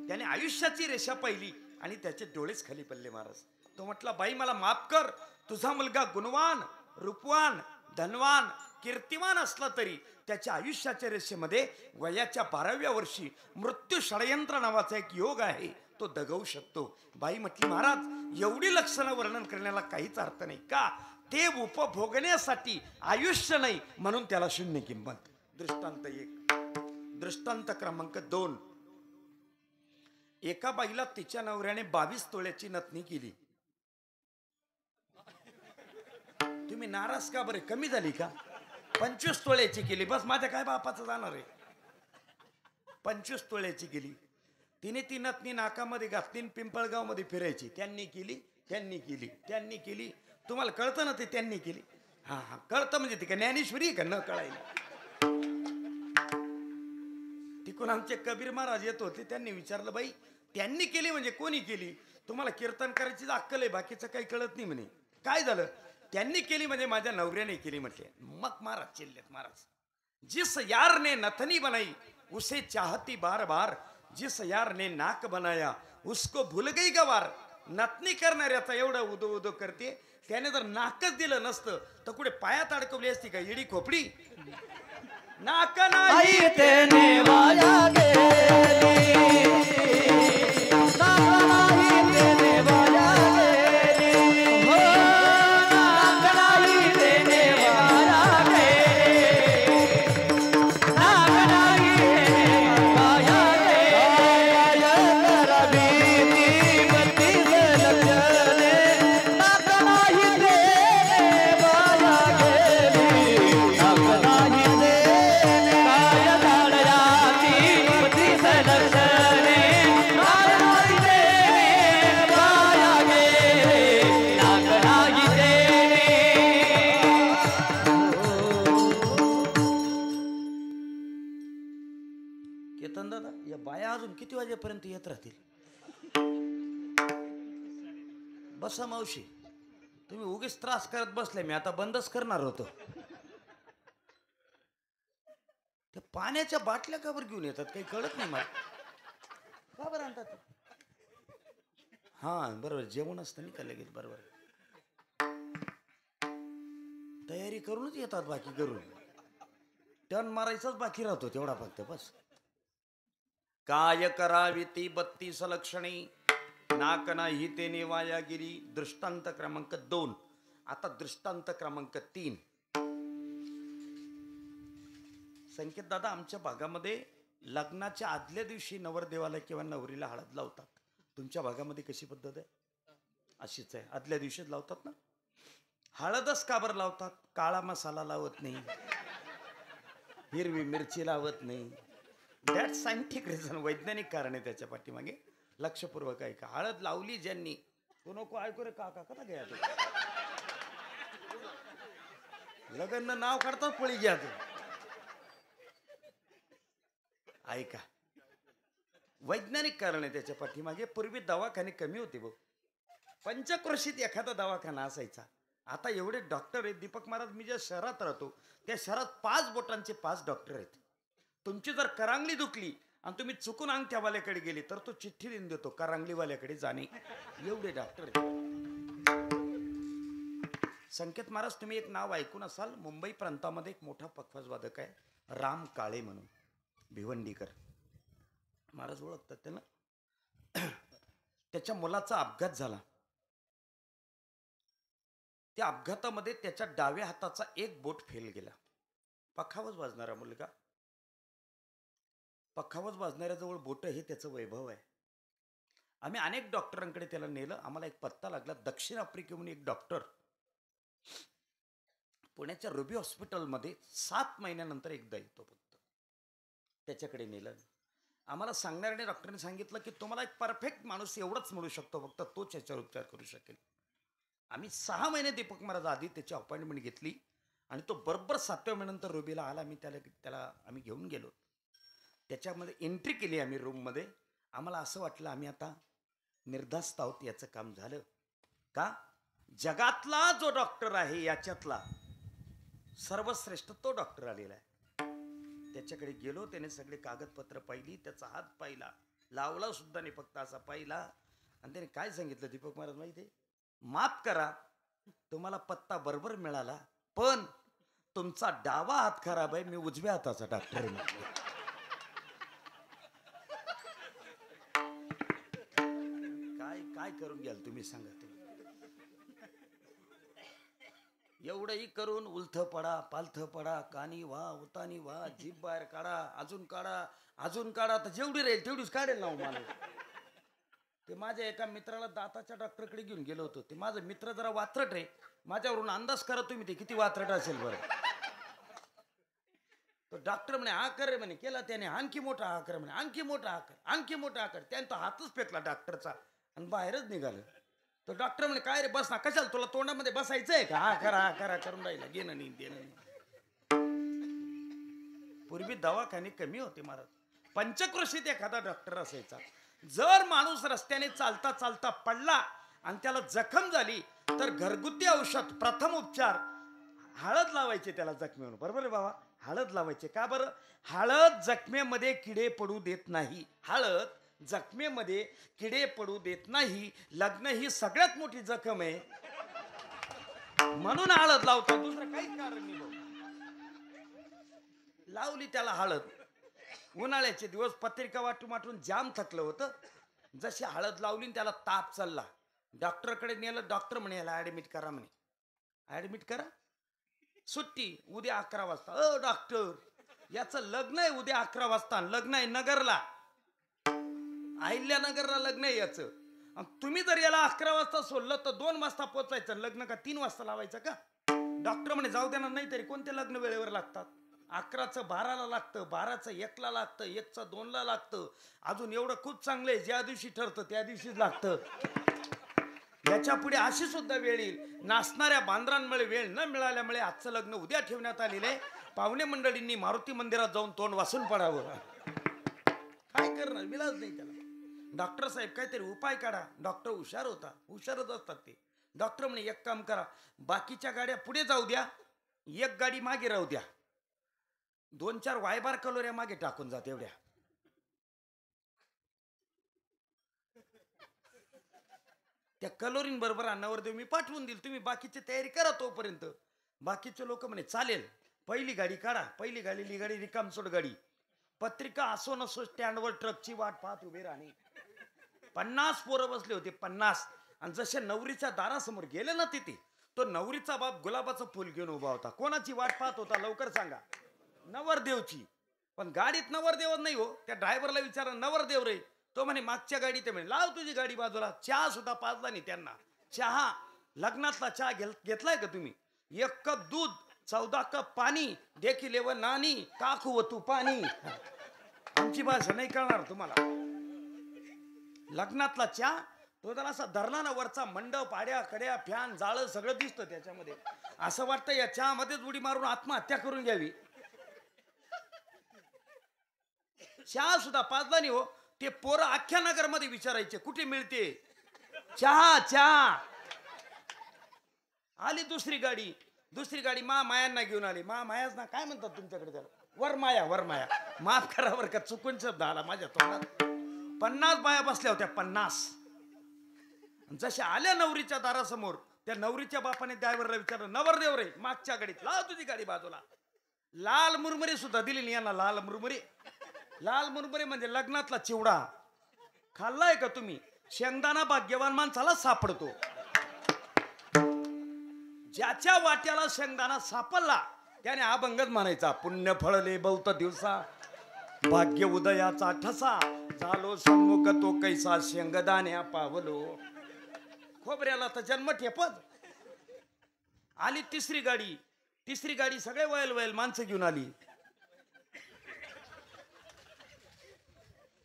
त्याने आयुष्याची रेषा पाहिली आणि त्याचे डोळेच खाली पडले महाराज. तो म्हटला, बाई मला माफ कर, तुझा मुलगा गुणवान, रूपवान, धनवान, कीर्तिवान असला तरी त्याच्या आयुष्याच्या रेषेमध्ये वयाच्या 12व्या वर्षी मृत्यू षडयंत्र नावाचा एक योग आहे, तो दगवू शकतो. बाई म्हटली, महाराज एवढी लक्षणं वर्णन करण्याला काहीच अर्थ नाही. का? ते उपभोगण्यासाठी आयुष्य नाही म्हणून त्याला शून्य किंमत. दृष्टांत 1. दृष्टांत क्रमांक 2. एका बाईला तिच्या नवऱ्याने 22 तोळ्याची नथनी केली. तुम्ही नाराज का बरे? कमी झाली का? 25 तोळ्याची केली. बस माझ्या काय बापाचं जाणार आहे. 25 तोळ्याची केली. तिने ती नथनी नाकामध्ये घातली, पिंपळगाव मध्ये फिरायची. त्यांनी केली. तुम्हाला कळतं ना ते त्यांनी केली. हा कळतं म्हणजे ती का ज्ञानेश्वरी आहे का न कळायला. तिकडून आमचे कबीर महाराज येत होते. त्यांनी विचारलं, बाई त्यांनी केली म्हणजे कोणी केली? तुम्हाला कीर्तन करायची अक्कल आहे, बाकीचं काही कळत नाही म्हणे. काय झालं? त्यांनी केली म्हणजे माझ्या नवऱ्याने केली म्हटले. मग महाराज चिल्लेत. महाराज, जिस यार ने नथनी बनाई उसे चाहती बार बार, जिस यार ने नाक बनाया उसको भूल गई गवार. नथनी करणाऱ्याचा एवढं उदो उदो करते, त्याने जर नाकच दिलं नसतं तर कुठे पायात अडकवली असती का इडी खोपडी? नाक नाही तेने वाया गेली, नाक नाही तेने वाया गेली, हो नाक नाही तेने वाया गेली, नाक नाही तेने वाया गेली. करबीती बत्तीस लक्षणे, नाक नाही तेने वाया गेली, नाक नाही केतन दादा, या बाया अजून किती वाजेपर्यंत येत राहतील? बसा मावशी, तुम्ही उगीच त्रास करत बसले. मी आता बंदच करणार होतो. त्या पाण्याच्या बाटल्या का बरं घेऊन येतात काही कळत नाही मला. का बरं आणतात? हा बरोबर, जेवण असतं नाही का लगेच. बरोबर, तयारी करूनच येतात. बाकी करून टन मारायचाच बाकी राहतो तेवढा फक्त, बस. काय करावी ती 32 लक्षणे, नाक नाही तेने वाया गेली. दृष्टांत क्रमांक 2. आता दृष्टांत क्रमांक 3. संकेत दादा, आमच्या भागामध्ये लग्नाच्या आदल्या दिवशी नवरदेवाला किंवा नवरीला हळद लावतात. तुमच्या भागामध्ये कशी पद्धत आहे? अशीच आहे, आदल्या दिवशीच लावतात ना. हळदच का बरं लावतात? काळा मसाला लावत नाही, हिरवी मिरची लावत नाही. दॅट सायंटिफिक रिझन, वैज्ञानिक कारण आहे त्याच्या पाठीमागे. लक्षपूर्वक ऐका. हळद लावली ज्यांनी, तो नको ऐकू रे काका, कसा घ्या लग्न नाव काढतात पळी घ्या तू. ऐका, वैज्ञानिक कारण आहे त्याच्या पाठीमागे. पूर्वी दवाखाने कमी होते भाऊ. पंचक्रोशीत एखादा दवाखाना असायचा. आता एवढे डॉक्टर आहेत. दीपक महाराज, मी ज्या शहरात राहतो त्या शहरात 5 बोटांचे 5 डॉक्टर आहेत. तुमची जर करांगली दुखली आणि तुम्ही चुकून अंगठ्यावाल्याकडे गेली तर तो चिठ्ठी लिहून देतो, करांगलीवाल्याकडे जाणे. एवढे डॉक्टर आहेत. संकेत महाराज, तुम्ही एक नाव ऐकून असाल. मुंबई प्रांतामध्ये एक मोठा पखवाज वादक आहे, राम काळे म्हणून, भिवंडीकर. महाराज ओळखतात त्याला. त्याच्या मुलाचा अपघात झाला. त्या अपघातामध्ये त्याच्या डाव्या हाताचा एक बोट फेल गेला. पखावज वाजणारा मुलगा, पखावज वाजणाऱ्याजवळ बोट हे त्याचं वैभव आहे. आम्ही अनेक डॉक्टरांकडे त्याला नेलं. आम्हाला एक पत्ता लागला. दक्षिण आफ्रिकेहून एक डॉक्टर पुण्याच्या रुबी हॉस्पिटलमध्ये 7 महिन्यानंतर एकदा येतो फक्त. त्याच्याकडे नेलं. आम्हाला सांगणाऱ्या डॉक्टरने सांगितलं की तुम्हाला एक परफेक्ट माणूस एवढंच मिळू शकतो, फक्त तोच याच्यावर उपचार करू शकेल. आम्ही 6 महिने दीपक महाराज आधी त्याची अपॉइंटमेंट घेतली आणि तो बरोबर 7व्या महिन्यानंतर रुबीला आला. आम्ही त्याला आम्ही घेऊन गेलो. त्याच्यामध्ये एंट्री केली आम्ही रूममध्ये. आम्हाला असं वाटलं आम्ही आता निर्धास्त आहोत, याचं काम झालं. का? जगातला जो डॉक्टर आहे याच्यातला सर्वश्रेष्ठ तो डॉक्टर आलेला आहे. त्याच्याकडे गेलो. त्याने सगळे कागदपत्र पाहिली, त्याचा हात पाहिला, लावला सुद्धा नाही, फक्त असा पाहिला. आणि त्याने काय सांगितलं दीपक महाराज माहिती आहे? माफ करा, तुम्हाला पत्ता बरोबर मिळाला, पण तुमचा डावा हात खराब आहे, मी उजव्या हाताचा डॉक्टर आहे. काय करून घ्याल तुम्ही सांगा. ते एवढंही करून उलथ पडा, पालथ पडा, कानी व्हा, उतानी व्हा, जीभ बाहेर काढा, अजून काढा, अजून काढा, तर जेवढी राहील तेवढीच काढेल ना मला. ते माझ्या एका मित्राला दाताच्या डॉक्टरकडे घेऊन गेलो होतो. ते माझा मित्र जरा वात्रट आहे. माझ्यावरून अंदाज करा तुम्ही ते किती वात्रट असेल बरं. तो डॉक्टर म्हणे हा कर रे म्हणे. केला त्याने. आणखी मोठा हा कर म्हणे. आणखी मोठा हा कर, आणखी मोठा हा कर. त्याने तो हातच फेकला डॉक्टरचा आणि बाहेरच निघालं. तो डॉक्टर म्हणे काय रे बस ना. कशाला तुला तोंडामध्ये बसायचंय का. हा करा करून राहिला. घेणं नाही देणं नाही. पूर्वी दवाखाने कमी होते महाराज. पंचक्रोशीत एखादा डॉक्टर असायचा. जर माणूस रस्त्याने चालता चालता पडला आणि त्याला जखम झाली तर घरगुती औषध, प्रथम उपचार, हळद लावायचे त्याला जखमेवर. बरोबर आहे बाबा. हळद लावायचे. का बरं. हळद जखमेमध्ये किडे पडू देत नाही. हळद जखमेमध्ये किडे पडू देत नाही. लग्न ही सगळ्यात मोठी जखम आहे म्हणून हळद लावतात. दुसरं काहीच कारण नाही भाऊ. लावली त्याला हळद. उन्हाळ्याचे दिवस पत्रिका वाटून जाम थकलं होतं. जशी हळद लावली त्याला ताप चालला. डॉक्टरकडे नेलं. डॉक्टर म्हणे याला ऍडमिट करा म्हणे. ऍडमिट करा. सुट्टी उद्या 11 वाजता. डॉक्टर याचं लग्न आहे उद्या 11 वाजता. लग्न आहे नगरला, अहिल्यानगरला लग्न आहे याचं. तुम्ही जर याला 11 वाजता सोडलं तर 2 वाजता पोचायचं. लग्न का 3 वाजता लावायचं का. डॉक्टर म्हणे जाऊ देणार नाही. तरी कोणते लग्न वेळेवर लागतात. 11चं 12ला लागतं, 12चं 1ला लागतं, 1चं 2ला लागतं. अजून एवढं खूप चांगलं आहे ज्या दिवशी ठरतं त्या दिवशीच लागतं. याच्या पुढे अशी सुद्धा वेळ येईल. नाचणाऱ्या बांद्रांमुळे वेळ न मिळाल्यामुळे आजचं लग्न उद्या ठेवण्यात आलेलं आहे. पाहुणे मंडळींनी मारुती मंदिरात जाऊन तोंड वासून पडावं. काय करणार. विलाज नाही त्याला. डॉक्टर साहेब काहीतरी उपाय काढा. डॉक्टर हुशार होता. हुशारच असतात ते. डॉक्टर म्हणे एक काम करा. बाकीच्या गाड्या पुढे जाऊ द्या, एक गाडी मागे राहू द्या. 2-4 वायबार कलोऱ्या मागे टाकून जात एवढ्या. त्या कलोरीन बरोबर नवरदेव मी पाठवून देईल. तुम्ही बाकीची तयारी करा तोपर्यंत. बाकीचे लोक म्हणे चालेल. पहिली गाडी काढा. पहिली गाडी रिकामसोड गाडी. पत्रिका असो नसो स्टँडवर ट्रकची वाट पाहत उभे राहणे. 50 पोरं बसले होते. 50. आणि जसे नवरीच्या दारासमोर गेले ना तिथे तो नवरीचा बाप गुलाबाचं फुल घेऊन उभा होता. कोणाची वाट पाहत होता लवकर सांगा. नवरदेवची. पण गाडीत नवरदेव नाही हो. त्या ड्रायव्हरला विचारा नवरदेव रे. तो म्हणे मागच्या गाडीत. ते म्हणे लाव तुझी गाडी बाजूला. चहा सुद्धा पाजला नाही त्यांना. चहा लग्नातला चहा घेतलाय का तुम्ही. 1 कप दूध, 14 कप पाणी, देखील व नानी काकू व तू पाणी. आमची भाषा नाही कळणार तुम्हाला. लग्नातला चहा तो जरा असा धरला ना वरचा मंडप, आड्या कड्या, फॅन, जाळं सगळं दिसतं त्याच्यामध्ये. असं वाटतं या चहामध्येच उडी मारून आत्महत्या करून घ्यावी. चहा सुद्धा पाजला नाही हो. ते पोरं अख्ख्या नगरमध्ये विचारायचे कुठे मिळते चहा. आली दुसरी गाडी मायांना घेऊन आली. मायाच ना काय म्हणतात तुमच्याकडे त्याला. वरमाया. माफ करा बरं का चुकून शब्द आला माझ्या तोंडात. 50 बाया बसल्या होत्या. 50. जशा आल्या नवरीच्या दारासमोर त्या नवरीच्या बापाने ड्रायव्हरला विचारलं नवरदेव रे मागच्या गाडीत लाव तुझी गाडी बाजूला. लाल मुरमुरे सुद्धा दिली नाही यांना. लाल मुरमुरे म्हणजे लग्नातला चिवडा. खाल्लाय का तुम्ही. शेंगदाणा भाग्यवान माणसाला सापडतो. ज्याच्या वाट्याला शेंगदाणा सापडला त्याने अभंगच म्हणायचा. पुण्य फळले बहुत दिवसा भाग्य उदयाचा ठसा झालो सन्मुख तो कैसा शेंगदाण्या पावलो. खोबऱ्याला तर जन्म ठेपत. आली तिसरी गाडी सगळे वयल माणसं घेऊन आली.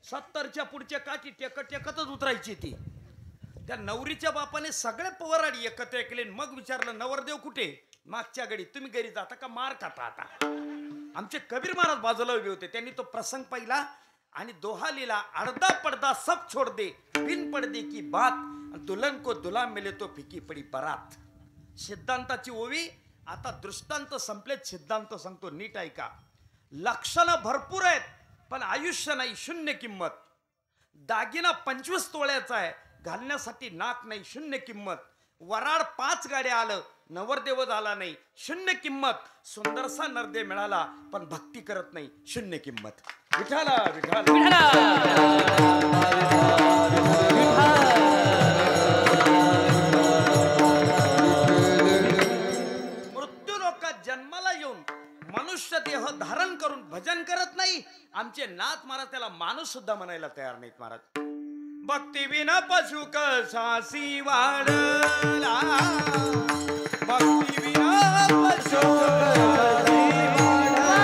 70च्या पुढच्या काठी टेकतच उतरायची ती. त्या नवरीच्या बापाने सगळे पवराडी एकत्र केले. मग विचारलं नवरदेव कुठे. मागच्या गाडीत. तुम्ही घरी जाता का मार खाता आता. आमचे कबीर महाराज बाजूला उभे होते. त्यांनी तो प्रसंग पाहिला आणि दोहा लिहिला. अर्धा पडदा सब छोड़ दे बिन पडदे की बात दुल्हन को दुल्हा मिले तो फिकी पडी परात. सिद्धांताची ओवी. आता दृष्टांत संपलेत. सिद्धांत सांगतो नीट ऐका. लक्षणं भरपूर आहेत पण आयुष्य नाही. शून्य किंमत. दागिना 25 तोळ्याचा आहे घालण्यासाठी नाक नाही. शून्य किंमत. वराड 5 गाड्या आलं नवरदेव झाला नाही. शून्य किंमत. सुंदरसा नरदेव मिळाला पण भक्ती करत नाही. शून्य किंमत. विठाला मृत्यू लोकात जन्माला येऊन मनुष्य देह धारण करून भजन करत नाही. आमचे नाथ महाराज त्याला माणूस सुद्धा म्हणायला तयार नाहीत महाराज. भक्ती विना पशु कसासी वाढला. भक्ती विना पशु कसासी वाढला.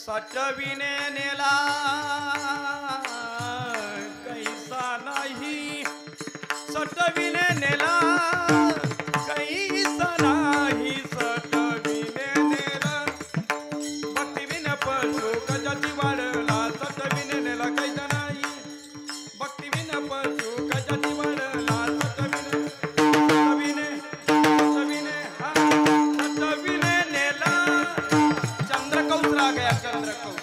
सटविने नेला कैसा नाही सटविने नेला कैसा नाही सटविने नेला भक्तिविन पशु गजाची वाढला सटविने नेला कैसा नाही भक्तिविन पशु गजाची वाढला सटविने हा सटविने नेला चंद्रकौस राग आहे चंद्रकौस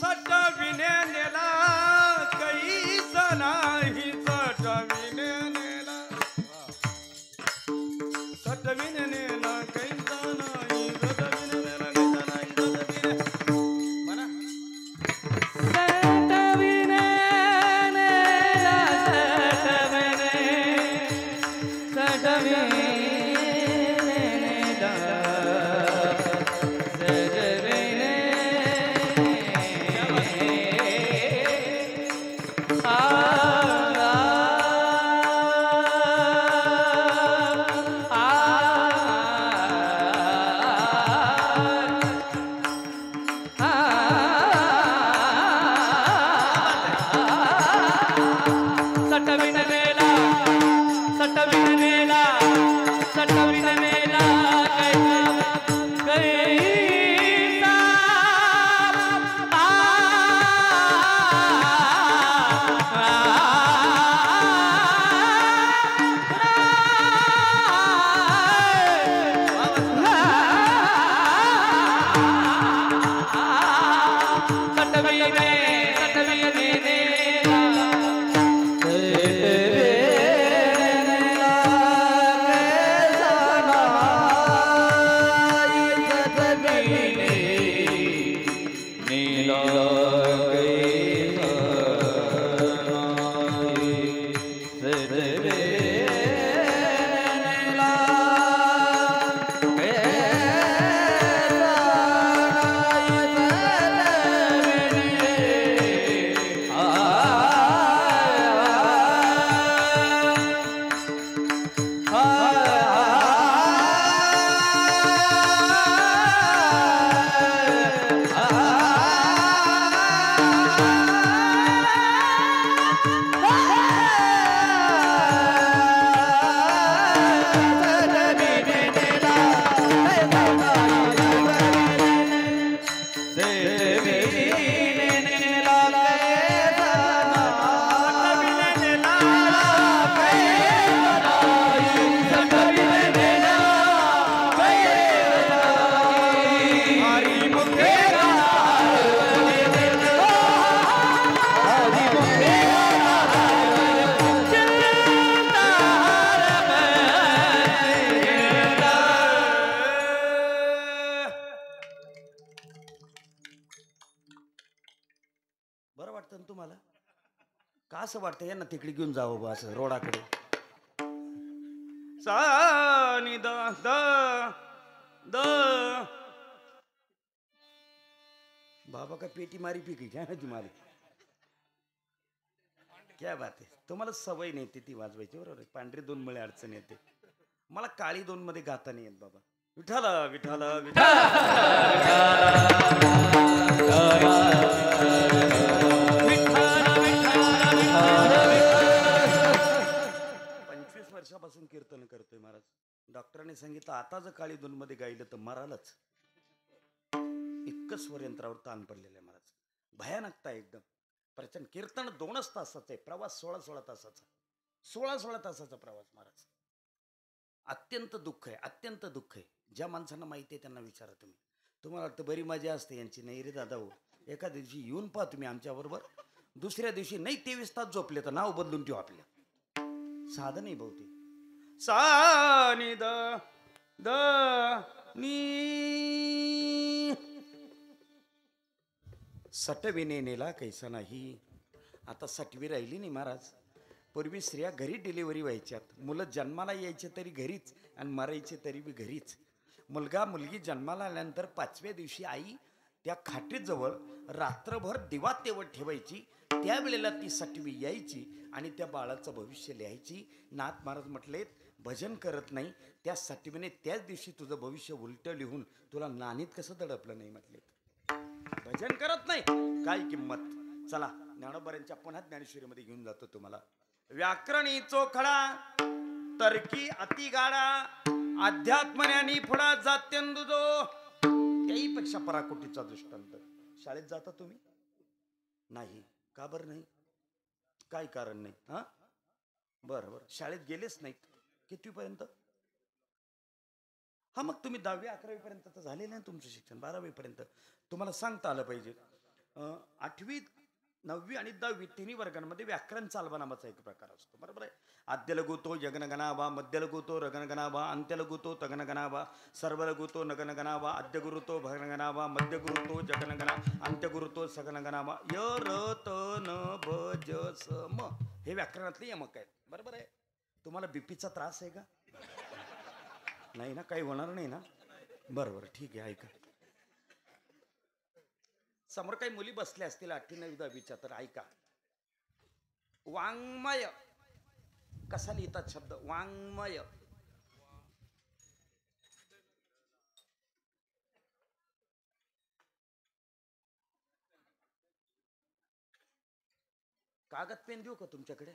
सटविने नेला कैसा नाही सटविने नेला सटविने नेला कैसा नाही सटविने नेला कैसा नाही सटविने म्हणा सटविने नेला सटविने नेला सटविने सटविने नेला सटविने नेला सटविने नेला कैसा सटविने सटविने नेला बरं वाटतं ना तुम्हाला का असं वाटतं यांना तिकडे घेऊन जावं बा असं रोडाकडे सानी द द द बाबा का पेटी मारी पिकी काय माहिती मारी क्या बात आहे तुम्हाला सवय नाही ती वाजवायची बरोबर आहे. पांढरी दोन मुळे अडचण येते मला काळी दोन मध्ये गाता नाही येत बाबा विठाला विठाला विठाला 25 वर्षापासून कीर्तन करतोय महाराज. डॉक्टरांनी सांगितलं आता जर काळी दोन मध्ये गायलं तर मरालच. इतकं स्वरयंत्रावर ताण पडलेलं आहे महाराज. भयानकता एकदम प्रचंड. कीर्तन 2च तासाचं आहे. प्रवास 16 तासाचा. 16 तासाचा प्रवास महाराज. अत्यंत दुःख आहे. अत्यंत दुःख आहे. ज्या माणसांना माहिती आहे त्यांना विचारा तुम्ही. तुम्हाला वाटतं बरी मजा असते यांची. नाही रे दादा हो. एका दिवशी येऊन पहा तुम्ही आमच्या बरोबर. दुसऱ्या दिवशी नाही 23 तास झोपले तर नाव बदलून ठेवू आपल्या. साधं नाही बहुतेक. सा नि द द नी सटविने नेला कैसा नाही. आता सटवी राहिली नाही महाराज. पूर्वी स्त्रिया घरी डिलिव्हरी व्हायच्यात. मुलं जन्माला यायचे तरी घरीच आणि मरायचे तरी बी घरीच. मुलगा मुलगी जन्माला आल्यानंतर 5व्या दिवशी आई त्या खाटीजवळ रात्रभर दिवा तेवत ठेवायची. त्यावेळेला ती सटवी यायची आणि त्या बाळाचं भविष्य लिहायची. नाथ महाराज म्हटलेत भजन करत नाही त्या सटवीने त्याच दिवशी तुझं भविष्य उलटं लिहून तुला नानीत कसं दडपलं नाही म्हटलेत. भजन करत नाही काय किंमत. चला ज्ञानोबरांच्या पुन्हा ज्ञानेश्वरीमध्ये घेऊन जातो तुम्हाला. व्याकरणी चोखडा तर्की अतिगाडा अध्यात्मज्ञानी फुडा जात्यंदुजो त्याहीपेक्षा पराकोटीचा दृष्टांत. शाळेत जाता तुम्ही? नाही. का बरं नाही? काय कारण नाही? हा बरं बरं शाळेत गेलेच नाहीत. कितवीपर्यंत? हा मग तुम्ही 10वी 11वी पर्यंत तर झालेलं आहे तुमचं शिक्षण. 12वी पर्यंत तुम्हाला सांगता आलं पाहिजे. 8वी 9वी आणि 10वी तिन्ही वर्गांमध्ये व्याकरण चालवा नावाचा एक प्रकार असतो. बरोबर आहे. आद्य लघुतो यगनगनावा, मध्य लघुतो रगनगनावा, अंत्य लघुतो तगनगनावा, सर्व लघुतो नगनगनावा, आद्य गुरुतो भगनगनावा, मध्य गुरुतो जगनगना, अंत्य गुरुतो सगनगनावा, य र त न ब ज स म हे व्याकरणातले यमक आहेत. बरोबर आहे. तुम्हाला बीपीचा त्रास आहे का? नाही ना, काही होणार नाही ना. बरोबर ठीक आहे. ऐका, समोर काही मुली बसल्या असतील 8वी 9वी 10वीच्या, तर ऐका. वाङ्मय कसा लिहितात शब्द? वाङ्मय. कागद पेन देऊ का तुमच्याकडे?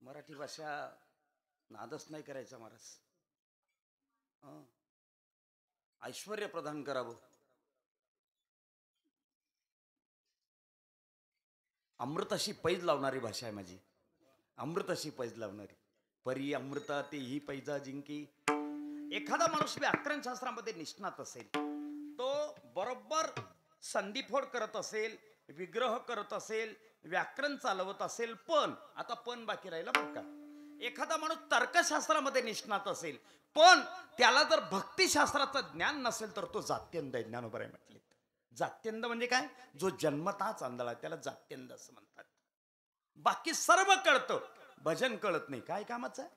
मराठी भाषा नादच नाही करायचा महाराज. ऐश्वर्य प्रदान करावं. अमृताशी पैज लावणारी भाषा आहे माझी. अमृताशी पैज लावणारी. परी अमृता ते ही पैजा जिंकी. एखादा माणूस व्याकरण शास्त्रामध्ये निष्णात असेल, तो बरोबर संधिफोड करत असेल, विग्रह करत असेल, व्याकरण चालवत असेल. पण आता पण बाकी राहिला बरं का. एखादा माणूस तर्कशास्त्रामध्ये निष्णात असेल, पण त्याला जर भक्तिशास्त्राचं ज्ञान नसेल तर तो जात्यंध आहे. ज्ञानोबा म्हटले जात्यंध म्हणजे काय? जो जन्मताच आंधळा त्याला जात्यंध असं म्हणतात. बाकी सर्व कळतं, भजन कळत नाही. काय कामाचं आहे?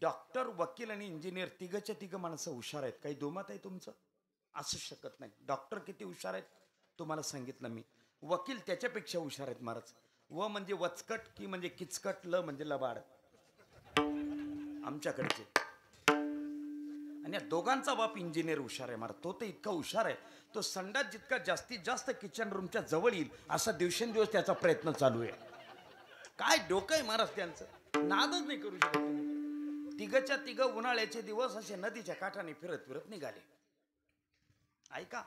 डॉक्टर, वकील आणि इंजिनियर तिघच्या तिघ माणसं हुशार आहेत. काही दोमत आहे तुमचं? असू शकत नाही. डॉक्टर किती हुशार आहेत तुम्हाला सांगितलं मी. वकील त्याच्यापेक्षा हुशार आहेत महाराज. व म्हणजे वचकट, की म्हणजे किचकट, ल म्हणजे लबाड आमच्याकडचे. आणि या दोघांचा बाप इंजिनियर हुशार आहे महाराज. तो तर इतका हुशार आहे, तो संडास जितका जास्तीत जास्त किचन रूमच्या जवळ येईल असा दिवसेंदिवस त्याचा प्रयत्न चालू आहे. काय डोकं आहे महाराज त्यांचं. नादच नाही करू शकत तुम्ही. तिघच्या तिघ उन्हाळ्याचे दिवस असे नदीच्या काठाने फिरत फिरत निघाले. ऐका,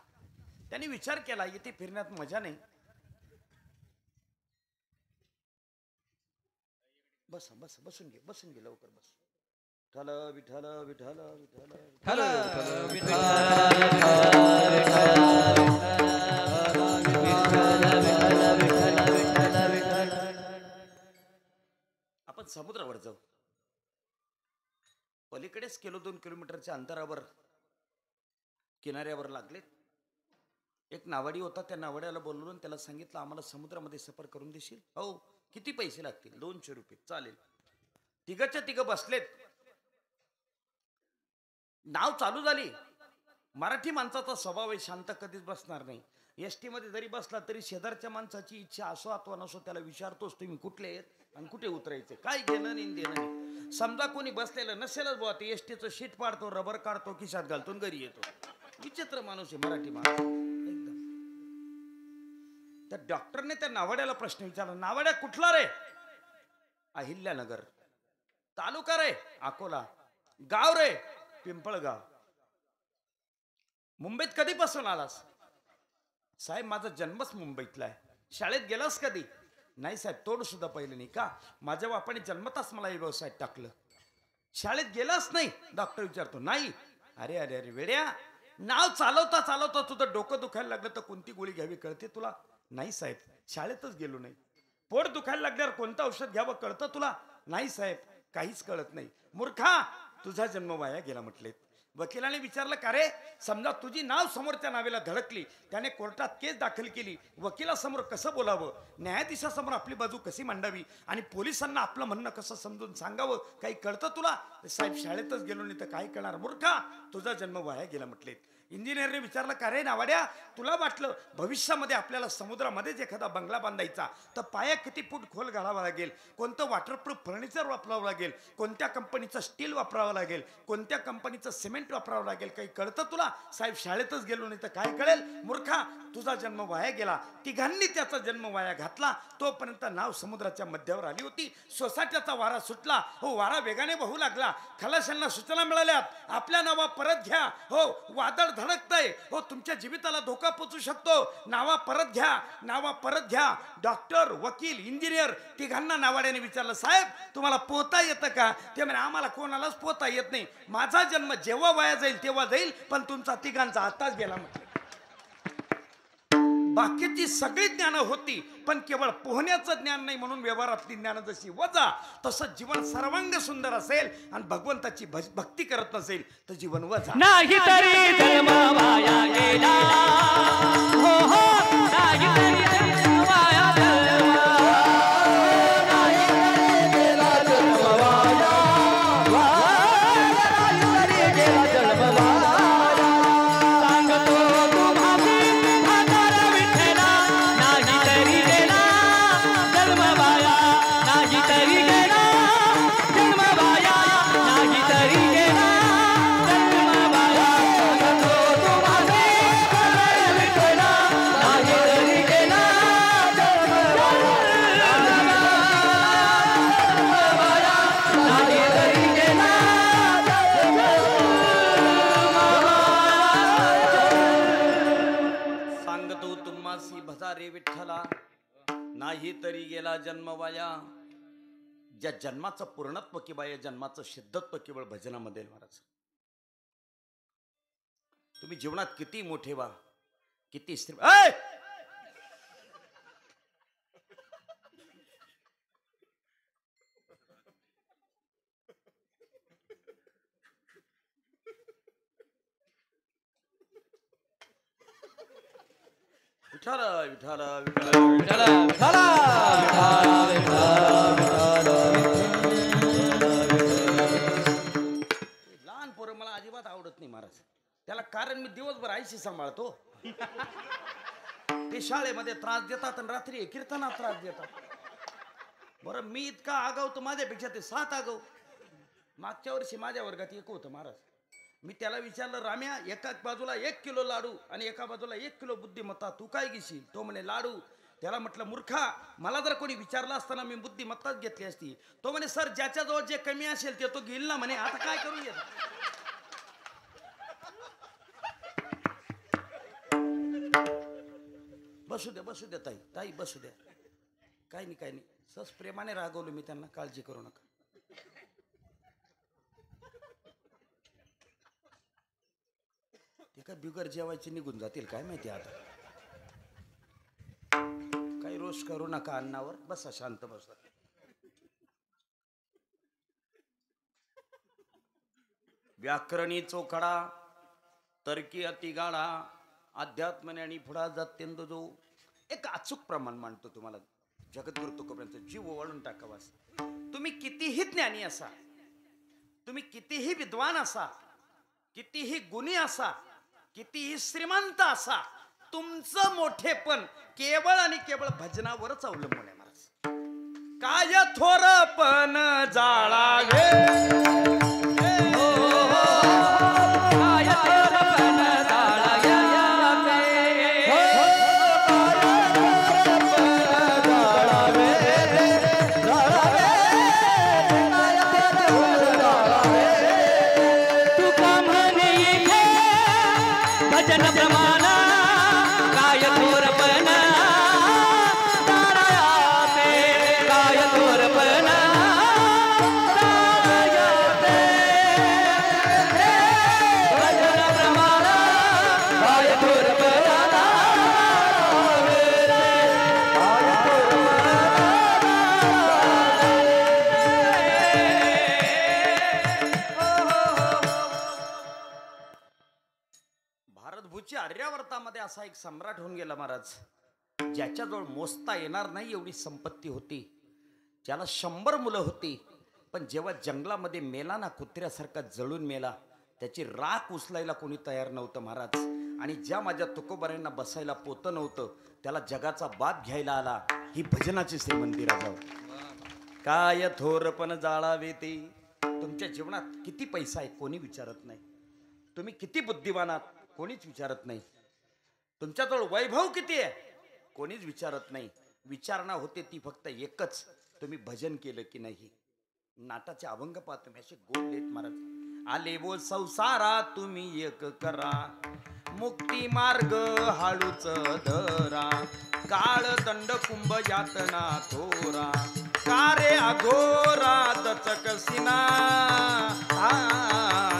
त्यांनी विचार केला इथे फिरण्यात मजा नाही. बस बस बसून घे लवकर बस. विठ्ठल विठ्ठल विठ्ठल विठ्ठल आपण समुद्रावर जाऊ. पलीकडेच 2 किलोमीटरच्या अंतरावर किनाऱ्यावर लागलेत. एक नावाडी होता. त्या नावाड्याला बोलवून त्याला सांगितलं आम्हाला समुद्रामध्ये सफर करून देशील? हो. किती पैसे लागतील? 200 रुपये. चालेल. तिघच्या तिघ बसलेत. नाव चालू झाली. मराठी माणसाचा स्वभाव आहे, शांत कधीच बसणार नाही. एसटी मध्ये जरी बसला तरी शेजारच्या माणसाची इच्छा असो अथवा नसो त्याला विचारतोच तुम्ही कुठले आहेत आणि कुठे उतरायचे. काय घेणं नाही देणं नाही. समजा कोणी बसलेलं नसेलच बुवा, ते एसटीचं शीट पाडतो, रबर काढतो, खिशात घालतो, घरी येतो. विचित्र माणूस आहे मराठी माणूस एकदम. त्या डॉक्टरने त्या नावाड्याला प्रश्न विचारला, नावाड्या कुठला रे? अहिल्यानगर. तालुका रे? अकोला. गाव रे? पिंपळगाव. मुंबईत कधीपासून आलास? साहेब माझा जन्मच मुंबईतला आहे. शाळेत गेलास कधी? नाही साहेब, तोड सुद्धा पाहिलं नाही. का? माझ्या बापाने जन्मताच मला या व्यवसायात टाकलं. शाळेत गेलास नाही? डॉक्टर विचारतो. नाही. अरे अरे अरे वेड्या, नाव चालवता चालवता तुझं डोकं दुखायला लागलं तर कोणती गोळी घ्यावी कळते तुला? नाही साहेब, शाळेतच गेलो नाही. पोट दुखायला लागल्यावर कोणतं औषध घ्यावं कळतं तुला? नाही साहेब, काहीच कळत नाही. मूर्खा, तुझा जन्म वाया गेला म्हटलेत. वकिलाने विचारलं, का रे, समजा तुझी नाव समोरच्या नावेला धडकली, त्याने कोर्टात केस दाखल केली, वकिलासमोर कसं बोलावं, न्यायाधीशासमोर आपली बाजू कशी मांडावी आणि पोलिसांना आपलं म्हणणं कसं समजून सांगावं, काही कळतं तुला? साहेब शाळेतच गेलो नाही तर काय कळणार. मूर्खा, तुझा जन्म वाया गेला म्हटलेत. इंजिनियरने विचारलं का रे नावाड्या, तुला वाटलं भविष्यामध्ये आपल्याला समुद्रामध्येच एखादा बंगला बांधायचा तर पाया किती फूट खोल घालावा लागेल, कोणतं वॉटरप्रूफ फर्निचर वापरावं लागेल, कोणत्या कंपनीचं स्टील वापरावं लागेल, कोणत्या कंपनीचं सिमेंट वापरावं लागेल, काही कळतं तुला? साहेब शाळेतच गेलो नाही तर काय कळेल मूर्खा, तुझा जन्म वाया गेला. तिघांनी त्याचा जन्म वाया घातला. तोपर्यंत नाव समुद्राच्या मध्यावर आली होती. सोसाट्याचा वारा सुटला. हो, वारा वेगाने वाहू लागला. खलाशांना सूचना मिळाल्यात, आपल्या नावा परत घ्या. हो, वादळ धडकतंय. हो, तुमच्या जीविताला धोका पोचू शकतो. नावा परत घ्या, नावा परत घ्या. डॉक्टर, वकील, इंजिनियर तिघांना नावाड्याने विचारलं, साहेब तुम्हाला पोहता येतं का? ते म्हणे, आम्हाला कोणालाच पोहता येत नाही. माझा जन्म जेव्हा वाया जाईल तेव्हा जाईल, पण तुमचा तिघांचा आताच गेला. बाकीची सगळी ज्ञान होती, पण केवळ पोहण्याचं ज्ञान नाही. म्हणून व्यवहारातली ज्ञान जशी वजा, तसं जीवन सर्वांग सुंदर असेल आणि भगवंताची भक्ती करत नसेल तर जीवन वजा. नाही तरी जन्म वाया गेला, हो हो, नाही तरी जन्म वाया गेला, नाही तरी गेला जन्म वाया, नाही तरी गेला जन्म वाया. सांगतो तुम्हासी म्हातारा विठ्ठला, नाही तरी गेला जन्म वाया, नाही तरी गेला जन्म वाया, नाही तरी गेला जन्म वाया. सांगतो तुम्हासी म्हातारा विठ्ठला, नाही तरी गेला जन्म वाया, नाही तरी गेला जन्म वाया. सांगतो तुम्हासी भजारे विठ्ठला, नाही तरी गेला जन्म वाया. ज्या जन्माचं पूर्णत्व किंवा या जन्माचं सिद्धत्व केवळ भजनामध्ये महाराज. तुम्ही जीवनात किती मोठे व्हा, किती श्री विठाल विठाल विठाल लहान पोरं मला अजिबात आवडत नाही महाराज. त्याला कारण मी दिवसभर आईशी सांभाळतो. ते शाळेमध्ये त्रास देतात आणि रात्री कीर्तनात त्रास देतात. बरं, मी इतका आगावतो, माझ्यापेक्षा ते 7 आगाव. मागच्या वर्षी माझ्या वर्गात एक होतं महाराज. मी त्याला विचारलं, राम्या एका बाजूला 1 किलो लाडू आणि एका बाजूला 1 किलो बुद्धिमत्ता, तू काय घेशील? तो म्हणे लाडू. त्याला म्हटलं, मूर्खा, मला जर कोणी विचारलं असताना मी बुद्धिमत्ताच घेतली असती. तो म्हणे, सर ज्याच्याजवळ जे कमी असेल ते तो घेईल ना म्हणे. आता काय करू? बसू द्या बसू द्या ताई, ताई बसू द्या. काही नाही काही नाही, सहज प्रेमाने रागवलो मी त्यांना, काळजी करू नका. ते काय बिगर जेवायचे निघून जातील काय माहिती. आता काही रोष करू नका अन्नावर, बसा शांत बसा. व्याकरणी चोखडा, तर्की अतिगाळा, अध्यात्मने आणि पुढा जात्यंत जो एक अचूक प्रमाण मांडतो तुम्हाला जगद्गुरु तुकोपर्यंत जीव ओवाळून टाकावा. तुम्ही कितीही ज्ञानी असा, तुम्ही कितीही विद्वान असा, कितीही गुणी असा, कितीही श्रीमंत असा, तुमचं मोठेपण केवळ आणि केवळ भजनावरच अवलंबून आहे महाराज. काय थोरपण जाळावे, आर्यावर्तामध्ये असा एक सम्राट होऊन गेला महाराज, ज्याच्याजवळ मोजता येणार नाही एवढी संपत्ती होती, ज्याला 100 मुलं होती. पण जेव्हा जंगलामध्ये मेला ना, कुत्र्यासारखा जळून मेला, त्याची राख उचलायला कोणी तयार नव्हतं महाराज. आणि ज्या माझ्या तुकोबाऱ्यांना बसायला पोतं नव्हतं त्याला जगाचा बाप घ्यायला आला. ही भजनाची श्रीमंती राजाव. काय थोरपण जाळावे ते. तुमच्या जीवनात किती पैसा आहे कोणी विचारत नाही. तुम्ही किती बुद्धिमान आहात कोणीच विचारत नाही. तुमच्याजवळ वैभव किती आहे कोणीच विचारत नाही. विचारणा होते ती फक्त एकच, तुम्ही भजन केलं की नाही. नाटाचे अभंग पहा तुम्ही असे गोड लेत महाराज. आले वो संसारा तुम्ही एक करा, मुक्ती मार्ग हाळूच धरा, काळ दंड कुंभ यातना थोरा, कारे अघोरा दचक सिना,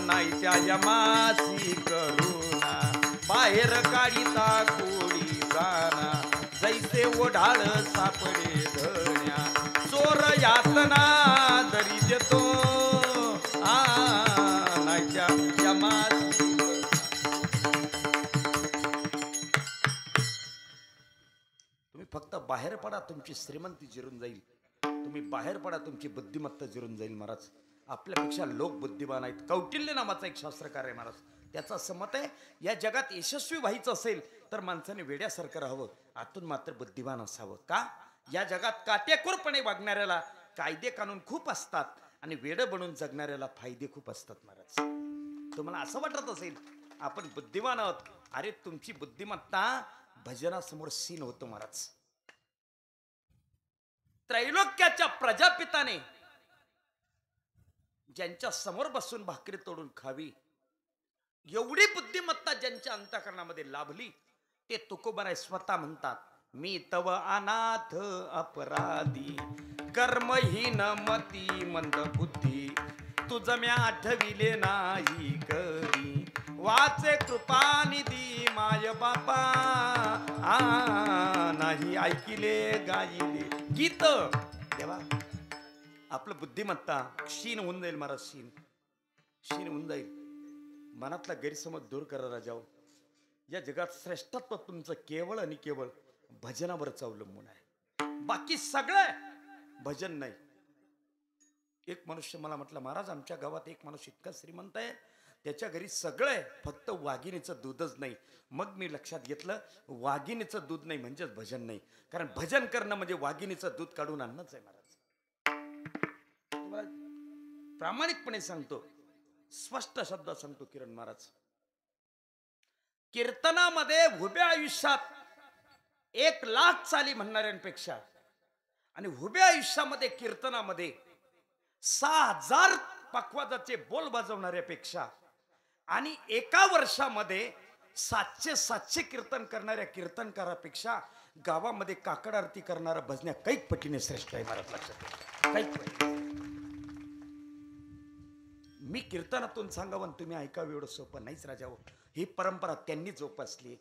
नाही त्या यमासी करुणा, बाहेर काढिता कोळी गाना, जैसे ओढाळ सापडे धण्या, चोर यातना दरी देतो, नाही त्या यमासी. तुम्ही फक्त बाहेर पडा तुमची श्रीमंती जिरून जाईल. तुम्ही बाहेर पडा तुमची बुद्धिमत्ता जिरून जाईल महाराज. आपल्यापेक्षा लोक बुद्धिमान आहेत. कौटिल्य नावाचा एक शास्त्रकार आहे महाराज. त्याचं असं मत आहे या जगात यशस्वी व्हायचं असेल तर माणसाने वेड्यासारखं राहावं, आतून मात्र बुद्धिमान असावं. का? या जगात काटेकोरपणे वागणाऱ्याला कायदे कानून खूप असतात आणि वेडं बनून जगणाऱ्याला फायदे खूप असतात महाराज. तुम्हाला असं वाटत असेल आपण बुद्धिमान आहोत, अरे तुमची बुद्धिमत्ता भजनासमोर सीन होतो महाराज. त्रैलोक्याच्या प्रजापिताने ज्यांच्या समोर बसून भाकरी तोडून खावी एवढी बुद्धिमत्ता ज्यांच्या अंतःकरणामध्ये लाभली ते तुकोबाराय स्वतः म्हणतात, मी तव अनाथ अपराधी, कर्महीन मती मंद बुद्धी, तुझ म्या आठविले नाही करी, वाचे कृपानिधी माय बापा, नाही ऐकिले गायिले गीत. देवा आपलं बुद्धिमत्ता क्षीण होऊन जाईल महाराज. क्षीण होऊन जाईल. मनातला गैरसमज दूर करा राजाओ. या जगात श्रेष्ठत्व तुमचं केवळ आणि केवळ भजनावरच अवलंबून आहे. बाकी सगळं भजन नाही. एक मनुष्य मला म्हटलं, महाराज आमच्या गावात एक माणूस इतका श्रीमंत आहे त्याच्या घरी सगळं आहे फक्त वाघिणीचं दूधच नाही. मग मी लक्षात घेतलं वाघिणीचं दूध नाही म्हणजेच भजन नाही. कारण भजन करणं म्हणजे वाघिणीचं दूध काढून आणणंच आहे महाराज. प्रामाणिकपणे सांगतो, स्पष्ट शब्दात सांगतो किरण महाराज, कीर्तनामध्ये उभ्या आयुष्यात 1,00,000 चाली म्हणणाऱ्यांपेक्षा आणि उभ्या आयुष्यामध्ये कीर्तनामध्ये 6,000 पखवाजाचे बोल वाजवणाऱ्यापेक्षा आणि एका वर्षामध्ये 700 कीर्तन करणाऱ्या कीर्तनकारापेक्षा गावामध्ये काकड आरती करणारा भजन्या कैक पटीने श्रेष्ठ आहे महाराज. लक्षात कैक पटी. मी कीर्तनातून सांगावं तुम्ही ऐकावं एवढं सोपं नाहीच राजाओ. ही परंपरा त्यांनी जोपासली.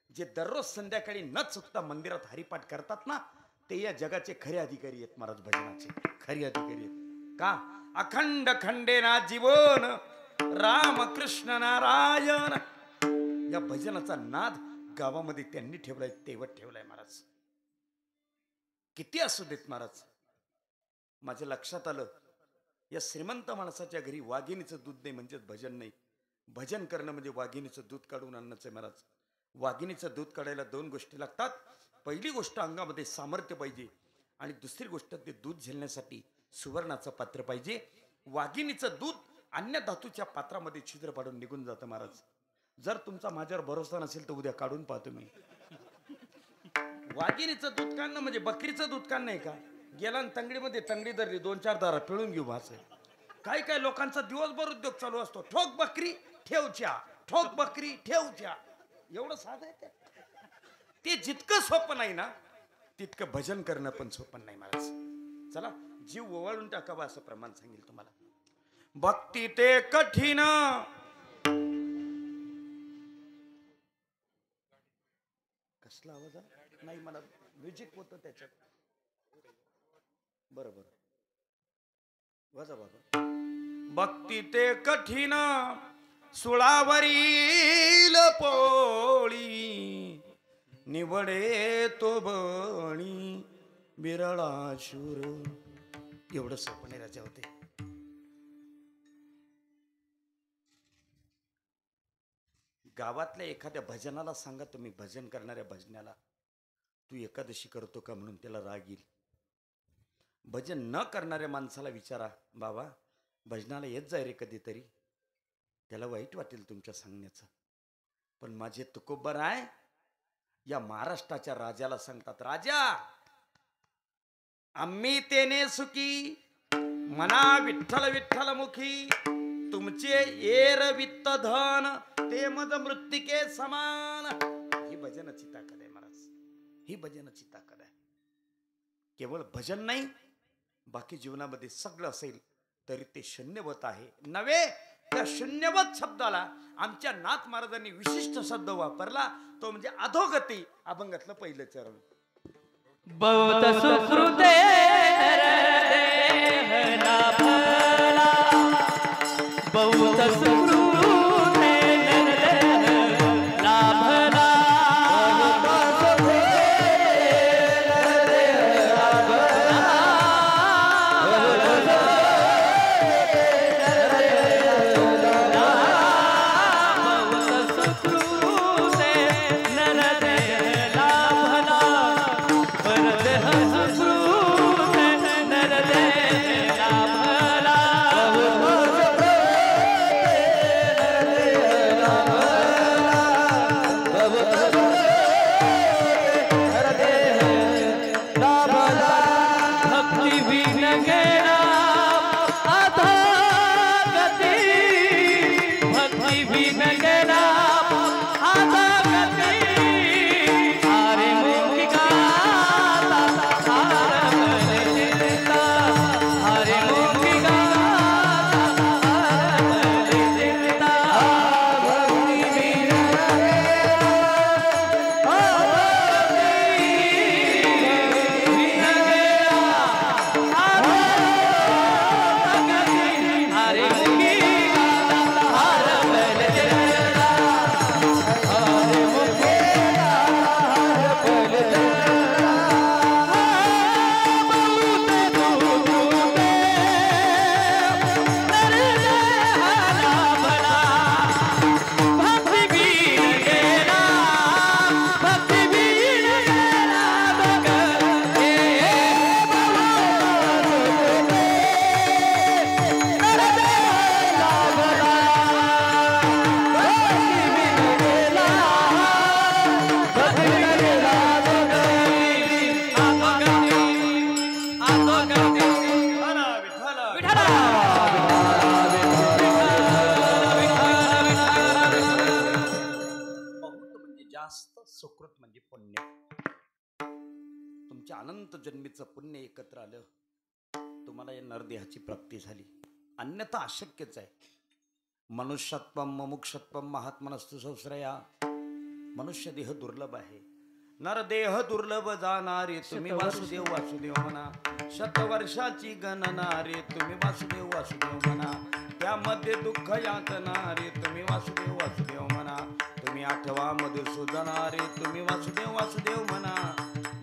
जे दररोज संध्याकाळी न चुकता मंदिरात हरिपाठ करतात ना ते या जगाचे खरे अधिकारी आहेत महाराज. भजनाचे खरे अधिकारी आहेत. का? अखंड खंडेना जीवन राम कृष्ण नारायण या भजनाचा नाद गावामध्ये त्यांनी ठेवलाय, तेवत ठेवलाय महाराज. किती असू देत महाराज. माझ्या लक्षात आलं या श्रीमंत माणसाच्या घरी वाघिणीचं दूध नाही म्हणजेच भजन नाही. भजन करणं म्हणजे वाघिणीचं दूध काढून आणणंच आहे महाराज. वाघिणीचं दूध काढायला 2 गोष्टी लागतात. पहिली गोष्ट अंगामध्ये सामर्थ्य पाहिजे आणि दुसरी गोष्ट ते दूध झेलण्यासाठी सुवर्णाचं पात्र पाहिजे. वाघिणीचं दूध अन्य धातूच्या पात्रामध्ये छिद्र पाडून निघून जातं महाराज. जर तुमचा माझ्यावर भरोसा नसेल तर उद्या काढून पाहतो मी. वाघिणीचं दूध काढणं म्हणजे बकरीचं दूध काढणं आहे का? गेला तंगडीमध्ये तंगडी धरली 2-4 दारा पिळून घेऊ भास. काही काही लोकांचा दिवसभर उद्योग चालू असतो. ठोक बकरी ठेवच्या, ठोक बकरी ठेवच्या. एवढं साधं आहे ते. जितकं सोपं नाही ना तितकं भजन करणं पण सोपं नाही महाराज. चला जीव ओवाळून टाकावा असं प्रमाण सांगेल तुम्हाला. भक्ती ते कठीण कसला आवाज नाही मला म्युझिक होतं त्याच्यात. बरोबर वाजा बाबा. भक्ती ते कठीण सुळावरील पोळी निवडे तो बणी बिरळा शूर. एवढं सोपं नाही राजा होते. गावातल्या एखाद्या भजनाला सांगा तुम्ही, भजन करणाऱ्या भजनाला, तू एकादशी करतो का म्हणून त्याला राग येईल. भजन न करणाऱ्या माणसाला विचारा, बाबा भजनाला येत जाय रे कधीतरी, त्याला वाईट वाटेल तुमच्या सांगण्याचं. पण माझे तुकोबर आहे या महाराष्ट्राच्या राजाला सांगतात, राजा आम्ही तेने सुखी मना विठ्ठल विठ्ठल मुखी, तुमचे एर वित्त धन ते मद मृत्तिके समान. ही भजनाची ताकद आहे महाराज, ही भजनाची ताकद आहे. केवळ भजन नाही, बाकी जीवनामध्ये सगळं असेल तरी ते शून्यवत आहे नव्हे. त्या शून्यवत शब्दाला आमच्या नाथ महाराजांनी विशिष्ट शब्द वापरला, तो म्हणजे अधोगती. अभंगातलं पहिलं चरण. बहुत सुकृते नरदेह लाभला, बहुत सुकृते नरदेह लाभला, सुकृत म्हणजे पुण्य. तुमच्या अनंत जन्मीचं पुण्य एकत्र आलं, तुम्हाला या नरदेहाची प्राप्ती झाली. अन्यथा अशक्यच आहे. मनुष्यत्वम मुमुक्षत्वम महात्मनस्तु संश्रया. मनुष्य देह दुर्लभ आहे, नरदेह दुर्लभ जाणारे तुम्ही वासुदेव वासुदेव म्हणा. शतवर्षाची गणना रे तुम्ही वासुदेव वासुदेव म्हणा. त्यामध्ये दुःख यातना रे तुम्ही वासुदेव वासुदेव म्हणा. तुम्ही आठवा मधुसूदना रे तुम्ही वासुदेव वासुदेव म्हणा.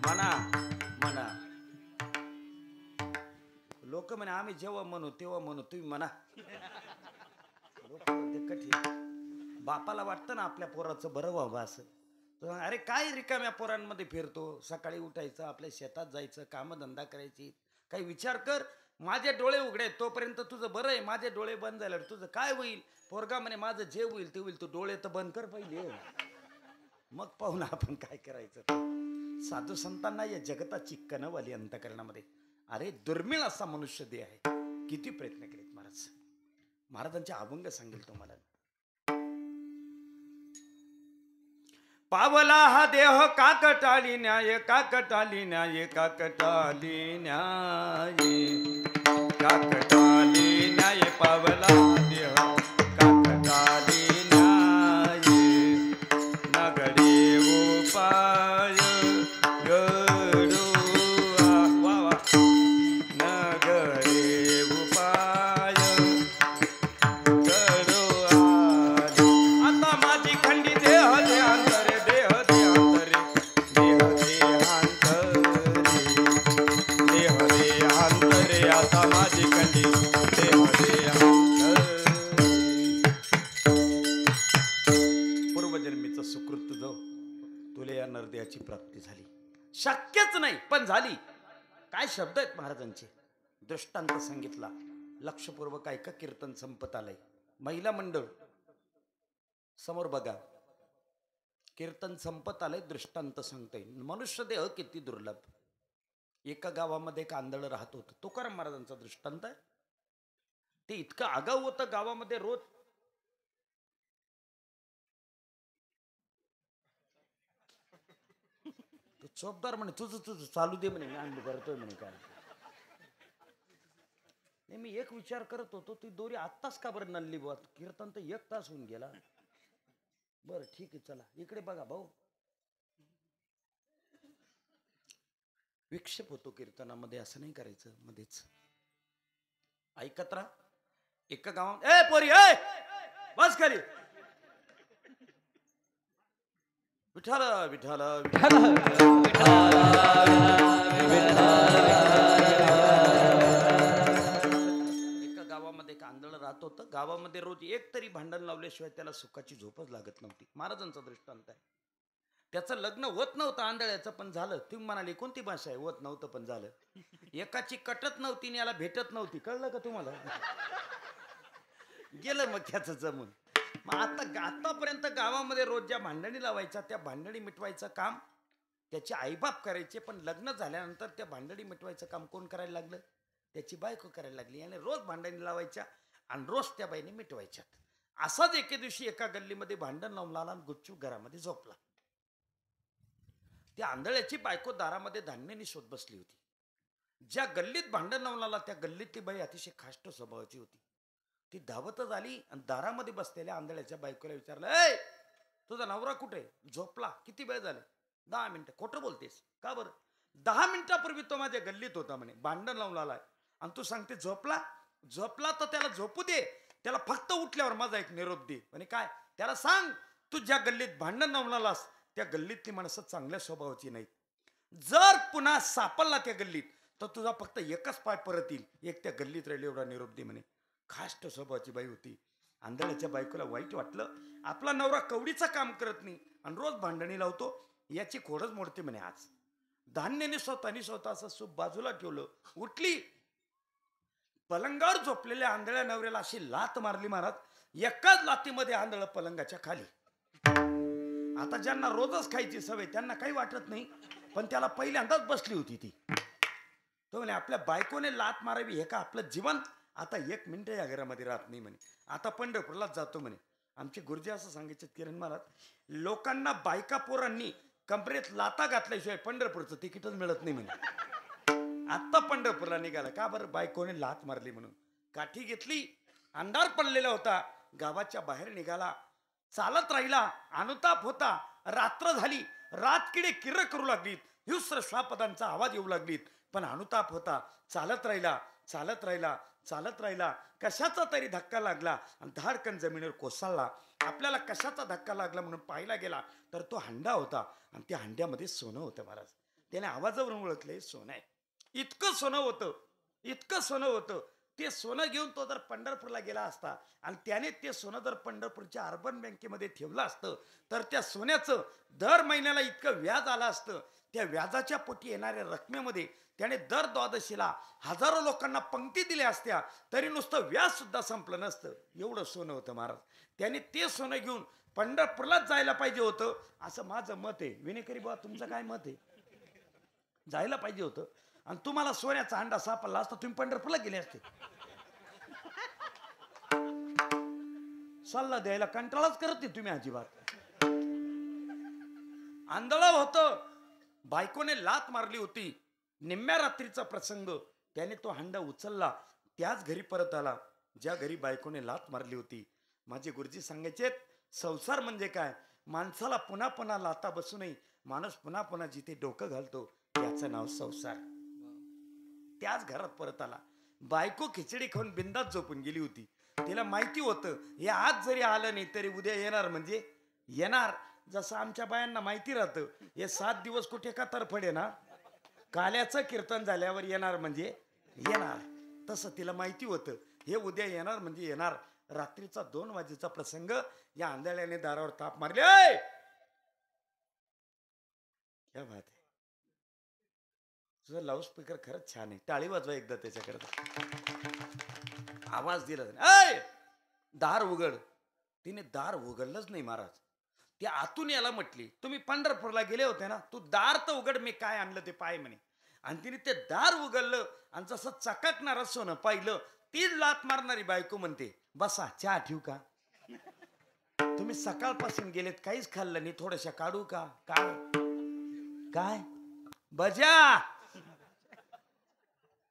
म्हणा म्हणा. लोक म्हणे आम्ही जेव्हा म्हणू तेव्हा म्हणू, तुम्ही म्हणा. लोक कठीण. बापाला वाटतं ना आपल्या पोराचं बरं व्हावं असं. अरे काय रिकाम्या पोरांमध्ये फिरतो, सकाळी उठायचं, आपल्या शेतात जायचं, कामधंदा करायची. काही विचार कर. माझे डोळे उघडे तोपर्यंत तुझं बरं आहे, माझे डोळे बंद झाल्यावर तुझं काय होईल. पोरगा म्हणे माझं जे होईल ते होईल, तू डोळे तर बंद कर पहिले, मग पाहू ना आपण काय करायचं. साधू संतांना या जगताची कणवाली अंतकरणामध्ये. अरे दुर्मिळ असा मनुष्य देह आहे. किती प्रयत्न केलेत महाराज. महाराजांचे अभंग सांगेल तुम्हाला. पावला हा देह काकटाली न्याय, काकटाली न्याय, काकटाली न्याय, काकटाली न्याय. पावला हा देह काकटाली न्याय, नगडे उपाय गडुआ. वा वा. नगडे उपाय गडुआ. आता माझी खंडी देह देहांतरे, देह देहांतरे, देह देहांतरे, देह देहांतरे. आता माझी खंडी ठेवले या नरदेहाची प्राप्ती झाली. शक्यच नाही पण झाली. काय शब्द आहेत महाराजांचे. दृष्टांत सांगितला. लक्षपूर्वक ऐका. कीर्तन संपत आलंय. महिला मंडळ समोर बघा. कीर्तन संपत आलंय. दृष्टांत सांगतोय. मनुष्य देह किती दुर्लभ. एका गावामध्ये एक आंधळ राहत होतं. तुकाराम महाराजांचा दृष्टांत आहे. ते इतकं आगाऊ होतं. गावामध्ये रोज चोपदार म्हणे तुझं तुझं चालू दे म्हणे. मी आम्ही करतोय म्हणे. काय नाही. मी एक विचार करत होतो. ती दोरी आत्ताच का बरं नल्ली बुवा. कीर्तन तर 1 तास होऊन गेला. बरं ठीक आहे चला इकडे बघा भाऊ. विक्षेप होतो कीर्तनामध्ये. असं नाही करायचं मध्येच. ऐकत राहा. एका गावात ए पोरी ए बस खाली. विठाल विठाल एका गावामध्ये एक आंधळ राहत होतं. गावामध्ये रोज एक तरी भांडण लावल्याशिवाय त्याला सुखाची झोपच लागत नव्हती. महाराजांचा दृष्टांत आहे. त्याचं लग्न होत नव्हतं आंधळ्याचं पण झालं. तुम्ही म्हणाले कोणती भाषा आहे. होत नव्हतं पण झालं. एकाची कटत नव्हती आणि याला भेटत नव्हती. कळलं का तुम्हाला. गेलं मग त्याचं जमून. मग आतापर्यंत गावामध्ये रोज ज्या भांडणी लावायच्या त्या भांडणी मिटवायचं काम त्याचे आईबाप करायचे. पण लग्न झाल्यानंतर त्या भांडणी मिटवायचं काम कोण करायला लागलं. त्याची बायको करायला लागली. आणि रोज भांडणी लावायच्या आणि रोज त्या बाईने मिटवायच्या. असाच एके दिवशी एका गल्लीमध्ये भांडण लावून आला आणि गुपचूप घरामध्ये झोपला. त्या आंधळ्याची बायको दारामध्ये धान्याने शोध बसली होती. ज्या गल्लीत भांडण लावून आला त्या गल्लीतली बाई अतिशय खाष्ट स्वभावाची होती. ती धावतच आली आणि दारामध्ये बसलेल्या आंधळ्याच्या बायकोला विचारलं, ए तुझा नवरा कुठे. झोपला. किती वेळ झाले. 10 मिनिटं. खोटं बोलतेस का बरं. 10 मिनिटापूर्वी तो माझ्या गल्लीत होता म्हणे. भांडण लावून आलाय आणि तू सांगते झोपला. झोपला तर त्याला झोपू दे. त्याला फक्त उठल्यावर माझा एक निरोप दे. म्हणे काय. त्याला सांग तू ज्या गल्लीत भांडण लावून आलास त्या गल्लीतली माणसं चांगल्या स्वभावाची नाहीत. जर पुन्हा सापडला त्या गल्लीत तर तुझा फक्त एकच पाय परत येईल. एक त्या गल्लीत राहिले एवढा निरोप दे म्हणे. खाष्ट स्वभावाची बाई होती. आंधळ्याच्या बायकोला वाईट वाटलं. आपला नवरा कवडीचं काम करत नाही आणि रोज भांडणी लावतो. याची खोडच मोडते म्हणे. आज धान्याने स्वतः असं सूप बाजूला ठेवलं. उठली. पलंगावर झोपलेल्या आंधळ्या नवऱ्याला अशी लात मारली महाराज. एकाच लातीमध्ये आंधळ पलंगाच्या खाली. आता ज्यांना रोजच खायची सवय त्यांना काही वाटत नाही. पण त्याला पहिल्यांदाच बसली होती ती. तो म्हणे आपल्या बायकोने लात मारावी हे का आपलं जीवन. आता 1 मिनिट या घरामध्ये राहत नाही म्हणे. आता पंढरपूरलाच जातो म्हणे. आमचे गुरुजी असं सांगायचे किरण महाराज. लोकांना बायका पोरांनी कमरेत लाता घातल्याशिवाय पंढरपूरचं तिकीटच मिळत नाही म्हणे. आता पंढरपूरला निघाला. का बरं. बायकोने लात मारली म्हणून. काठी घेतली. अंधार पडलेला होता. गावाच्या बाहेर निघाला. चालत राहिला. अनुताप होता. रात्र झाली. रातकिडे किर्र करू लागलीत. हिंस्र श्वापदांचा आवाज येऊ लागलीत. पण अनुताप होता. चालत राहिला. चालत राहिला. चालत राहिला. कशाचा तरी धक्का लागला आणि धाडकन जमिनीवर कोसळला. आपल्याला कशाचा धक्का लागला म्हणून पाहायला गेला तर तो हंडा होता आणि त्या हंड्यामध्ये सोनं होतं महाराज. त्याने आवाजावरून ओळखले सोनं आहे. इतकं सोनं होतं. इतकं सोनं होतं. ते सोनं घेऊन तो जर पंढरपूरला गेला असता आणि त्याने ते सोनं जर पंढरपूरच्या अर्बन बँकेमध्ये ठेवलं असतं तर त्या सोन्याचं दर महिन्याला इतकं व्याज आलं असतं. त्या व्याजाच्या पोटी येणाऱ्या रकमेमध्ये त्याने दर द्वादशीला हजारो लोकांना पंक्ती दिल्या असत्या तरी नुसतं व्याज सुद्धा संपलं नसतं. एवढं सोनं होतं महाराज. त्याने ते सोनं घेऊन पंढरपूरलाच जायला पाहिजे होतं असं माझं मत आहे. विनेकरी बाबा तुमचं काय मत आहे. जायला पाहिजे होतं. आणि तुम्हाला सोन्याचा अंडा सापडला असता तुम्ही पंढरपूरला गेले असते. सल्ला द्यायला कंटाळाच करत नाही तुम्ही अजिबात. आंधळ होतं. बायकोने लात मारली होती. निम्म्या रात्रीचा प्रसंग. त्याने तो हंडा उचलला. त्याच घरी परत आला ज्या घरी बायकोने लात मारली होती. माझे गुरुजी सांगायचे संसार म्हणजे काय. माणसाला पुन्हा पुन्हा लाता बसू नये. माणूस पुन्हा पुन्हा जिथे डोकं घालतो त्याचं नाव संसार. त्याच घरात परत आला. बायको खिचडी खाऊन बिंदात झोपून गेली होती. तिला माहिती होतं हे आज जरी आलं नाही तरी उद्या येणार म्हणजे येणार. जसं आमच्या बायांना माहिती राहतं हे 7 दिवस कुठे का तरफडे ना. काल्याचं कीर्तन झाल्यावर येणार म्हणजे येणार. तसं तिला माहिती होतं हे उद्या येणार म्हणजे येणार. रात्रीचा 2 वाजेचा प्रसंग. या आंधळ्याने दारावर ताप मारले. क्या बात आहे. तुझा लाऊड स्पीकर खरंच छान आहे. टाळी वाजवा एकदा त्याच्याकरता. आवाज दिला ऐ दार उघड. तिने दार उघडलंच नाही महाराज. ती आतून याला म्हटली तुम्ही पंढरपूरला गेले होते ना, तू दार तर उघड, मी काय आणलं ते पाय म्हणे. आणि तिने ते दार उघडलं आणि जसं चकाकणारं सोनं पाहिलं. तीच लात मारणारी बायको म्हणते बसा चहा ठेवू का. तुम्ही सकाळपासून गेलेत काहीच खाल्लं नाही, थोड्याशा काढू का. काय काय बजा.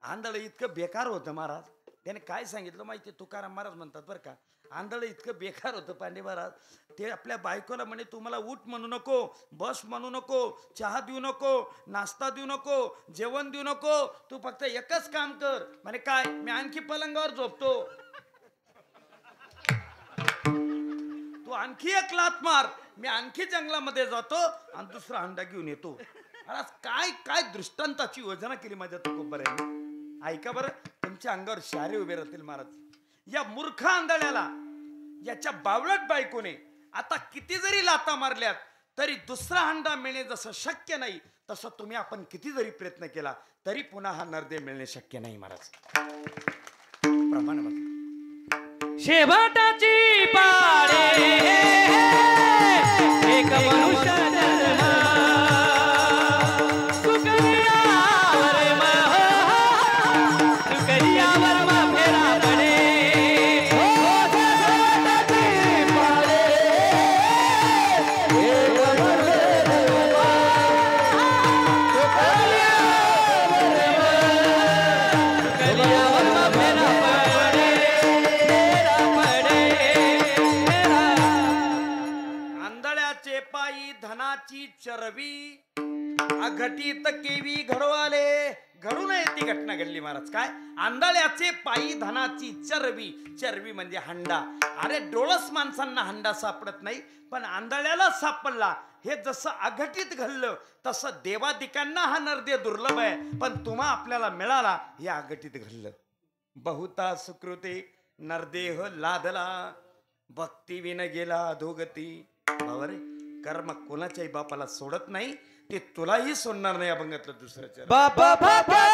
आंधळ इतकं बेकार होतं महाराज. त्याने काय सांगितलं माहिती, तुकाराम महाराज म्हणतात बरं का, आंधळ इतकं बेकार होतं पांडे महाराज. ते आपल्या बायकोला म्हणे तू मला उठ म्हणू नको, बस म्हणू नको, चहा देऊ नको, नाश्ता देऊ नको, जेवण देऊ नको, तू फक्त एकच काम कर म्हणे. काय, मी आणखी पलंगावर झोपतो, तू आणखी एक लात मार, मी आणखी जंगलामध्ये जातो आणि दुसरा अंडा घेऊन येतो. आज काय काय दृष्टांताची योजना केली माझ्या तुकोबऱ्याने. ऐका बरं, तुमच्या अंगावर शारे उभे राहतील महाराज. या मूर्ख आंधळ्याला, याच्या बावळट बायकोने आता किती जरी लाता मारल्यात तरी दुसरा अंडा मिळणे जसं शक्य नाही, तसं तुम्ही आपण किती जरी प्रयत्न केला तरी पुन्हा हा नरदेह मिळणे शक्य नाही महाराज. प्रमाण बघा. शेवटाची पाळे एक मनुष्य जन्म सुकरियावर फेरा पडे. आंधळ्याचे पायी धनाची चरबी अघटित केवी घडवाले. घडू नये ती घटना घडली महाराज. काय, आंधळ्याचे पायी धनाची चरबी. चरबी म्हणजे हंडा. अरे डोळस माणसांना हंडा सापडत नाही, पण आंधळ्याला सापडला. हे जसं अघटित घडलं तसं देवादिकांना हा नरदेह दुर्लभ आहे, पण तुम्हा आपल्याला मिळाला हे अघटित घडलं. बहुता सुकृते नरदेह लादला, भक्ती विन गेला अधोगती. बाबा कर्म कोणाच्याही बापाला सोडत नाही, ते तुलाही सोडणार नाही. अभंगातलं दुसऱ्याच्या बाबा बाबा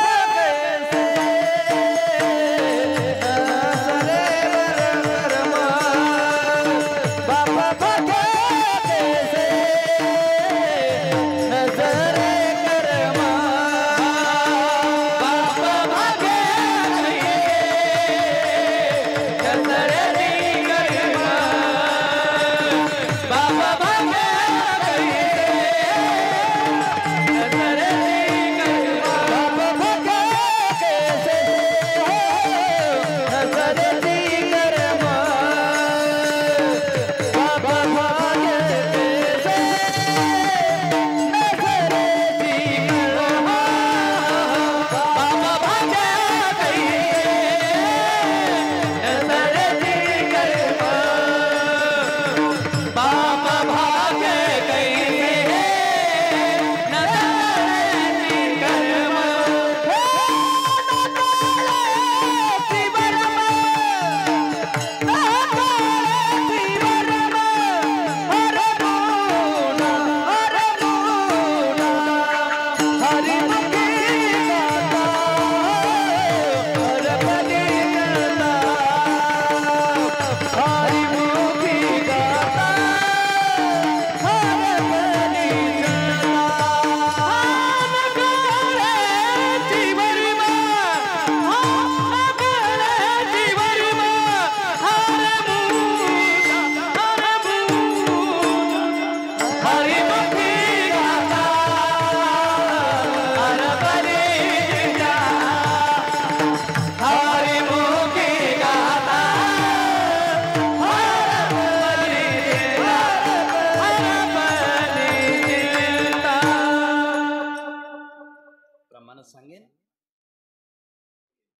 सांगेन,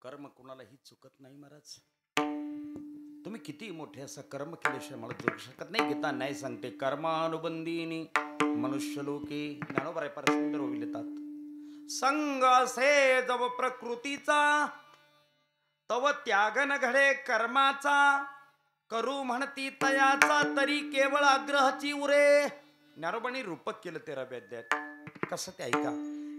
कर्म कुणालाही चुकत नाही महाराज. तुम्ही किती मोठे असं कर्म केल्याशिवाय मला जगू शकत नाही. गीता न्याय सांगते, कर्मानुबंधीनी मनुष्य लोके. ज्ञानोबा फार सुंदर होईल. संग असे जव प्रकृतीचा, तव त्याग न घडे कर्माचा. करू म्हणती तयाचा, तरी केवळ आग्रहाची उरे. ज्ञानोबांनी रूपक केलं 13व्या अध्यायात. कसं ते ऐका.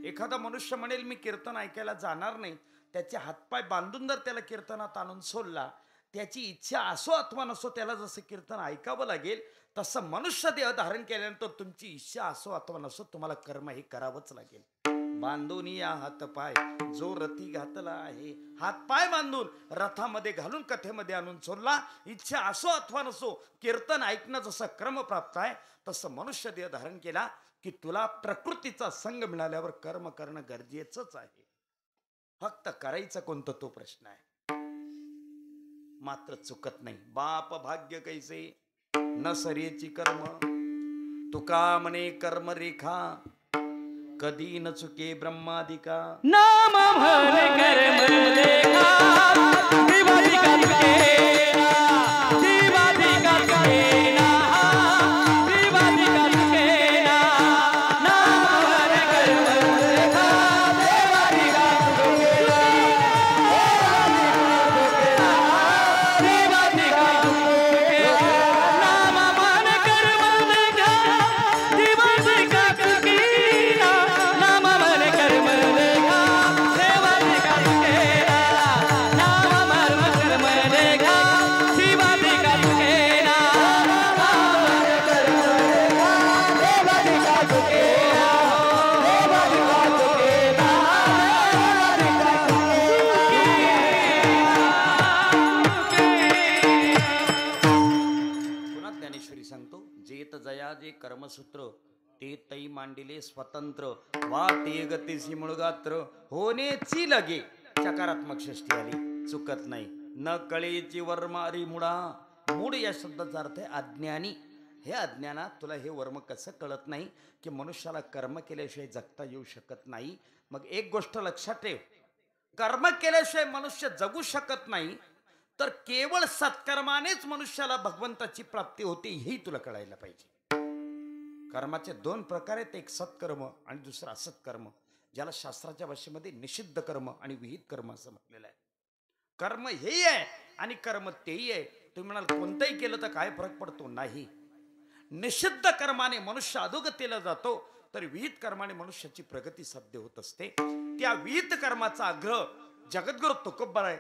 एखादा मनुष्य म्हणेल मी कीर्तन ऐकायला जाणार नाही, त्याचे हातपाय बांधून जर त्याला कीर्तनात आणून सोडला, त्याची इच्छा असो अथवा नसो त्याला जसं कीर्तन ऐकावं लागेल, तसं मनुष्य देह धारण केल्यानंतर तुमची इच्छा असो अथवा नसो तुम्हाला कर्म हे करावंच लागेल. बांधून या हातपाय जो रथी घातला आहे. हातपाय बांधून रथामध्ये घालून कथेमध्ये आणून सोडला. इच्छा असो अथवा नसो कीर्तन ऐकणं जसं क्रम प्राप्त आहे, तसं मनुष्य देह धारण केला की तुला प्रकृतीचा संग मिळाल्यावर कर्म करणं गरजेचंच आहे. फक्त करायचं कोणतं तो प्रश्न आहे. मात्र चुकत नाही. बाप भाग्य कैसे न सरेची कर्म, तुका म्हणे कर्म रेखा कधी न चुके ब्रह्मादिका. नाम म्हण कर्म लेखा दिवादिका तुकेना, दिवादिका तुकेना, दिवादिका तुकेना. नाम म्हण कर्म लेखा दिवादिका तुकेना, दिवादिका तुकेना. नाम म्हण कर्म लेखा दिवादिका तुकेना, नाम म्हण कर्म लेखा दिवादिका तुकेना. नाम म्हण कर्म लेखा दिवादिका तुकेना, नाम म्हण कर्म लेखा दिवादिका तुकेना, दिवादिका तुकेना, पुन्हा ज्ञानेश्वरी सांगतो. जेत जया जे कर्मसूत्र ते तै मांडिले स्वतंत्र, वा ते गतीसी मुळगात्र होण्याची लगे. सकारात्मक षष्टी आली. चुकत नाही. न कळेची वर्मारी मुळा. मूळ या शब्दाचा अर्थ आहे अज्ञानी. हे अज्ञानात तुला हे वर्म कसं कळत नाही की मनुष्याला कर्म केल्याशिवाय जगता येऊ शकत नाही. मग एक गोष्ट लक्षात ठेव, कर्म केल्याशिवाय मनुष्य जगू शकत नाही, तर केवळ सत्कर्मानेच मनुष्याला भगवंताची प्राप्ती होते हेही तुला कळायला पाहिजे. कर्माचे दोन प्रकार आहेत. एक सत्कर्म आणि दुसरं असत्कर्म, ज्याला शास्त्राच्या भाषेमध्ये निषिद्ध कर्म आणि विहित कर्म असं म्हटलेलं आहे. कर्म हेही आहे आणि कर्म तेही आहे. तुम्ही म्हणाल कोणतंही केलं तर काय फरक पडतो? नाही. निषिद्ध कर्माने मनुष्य अधोगतीला जातो, तर विहित कर्माने मनुष्याची प्रगती साध्य होत असते. त्या विहित कर्माचा आग्रह जगद्गुरु तुकोबराय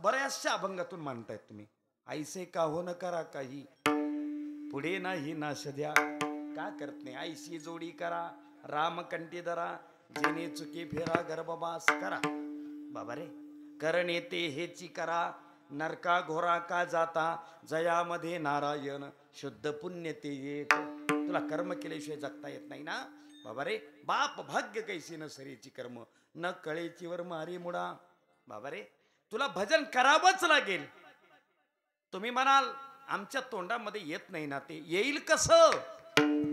बऱ्याचशा अभंगातून मानतायत तुम्ही. ऐसे का हो न करा काही, पुढे नाही नाश द्या. का करत नाही? ऐशी जोडी करा, रामकंठी धरा, जेणे चुकी फेरा गर्भवास करा. बाबा रे, करण येते हेची करा, नरका घोरा का जाता, जयामध्ये नारायण शुद्ध पुण्य ते येत. तुला कर्म केल्याशिवाय जगता येत नाही ना बाबा रे. बाप भाग्य कैसी न सरीची कर्म, न कळेची वर मारी मुडा. बाबा रे, तुला भजन करावंच लागेल. तुम्ही म्हणाल आमच्या तोंडामध्ये येत नाही ना. ते येईल कसं?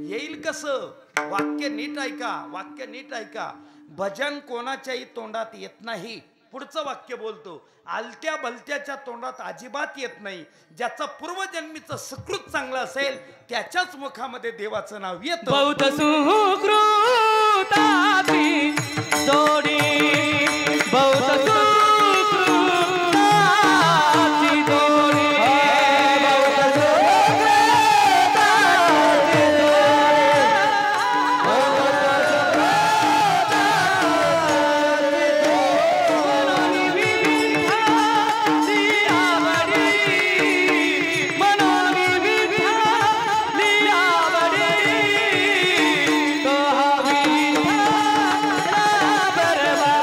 येईल कसं? वाक्य नीट ऐका, वाक्य नीट ऐका. भजन कोणाच्याही तोंडात येत नाही. पुढचं वाक्य बोलतो, आलत्या भलत्याच्या तोंडात अजिबात येत नाही. ज्याचा पूर्वजन्मीचं सुकृत चांगलं असेल त्याच्याच मुखामध्ये देवाचं नाव येतं. बहुत सुकृताची जोडी, बहुत सुकृताची जोडी, बहुत सुकृताची जोडी, बहुत सुकृताची विठाली आवडी, मनोनी विठाली आवडी. तो हा विठा बरवा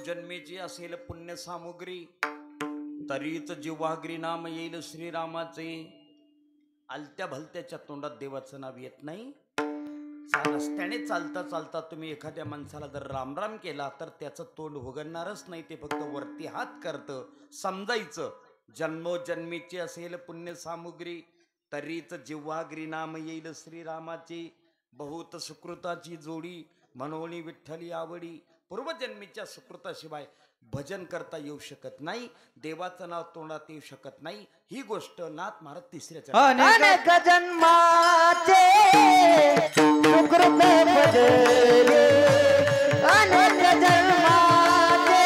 जन्मजन्मीची असेल पुण्य सामुग्री तरीच जिव्हाग्री नाम येईल श्रीरामाचे. आलत्या भलत्याच्या तोंडात देवाचं नाव येत नाही. रस्त्याने चालता चालता तुम्ही एखाद्या माणसाला जर रामराम केला तर त्याचं तोंड उघडणारच नाही, ते फक्त वरती हात करतं. समजायचं जन्मोजन्मीची असेल पुण्य सामुग्री तरीच जिव्हाग्री नाम येईल श्रीरामाची. बहुत सुकृताची जोडी म्हणून विठ्ठली आवडी. पूर्वजन्मीच्या सुकृताशिवाय भजन करता येऊ शकत नाही, देवाचं नाव तोंडात येऊ शकत नाही. ही गोष्ट नाथ महाराज तिसऱ्या अनेक जन्माचे सुकृत भजले, अनेक जन्माचे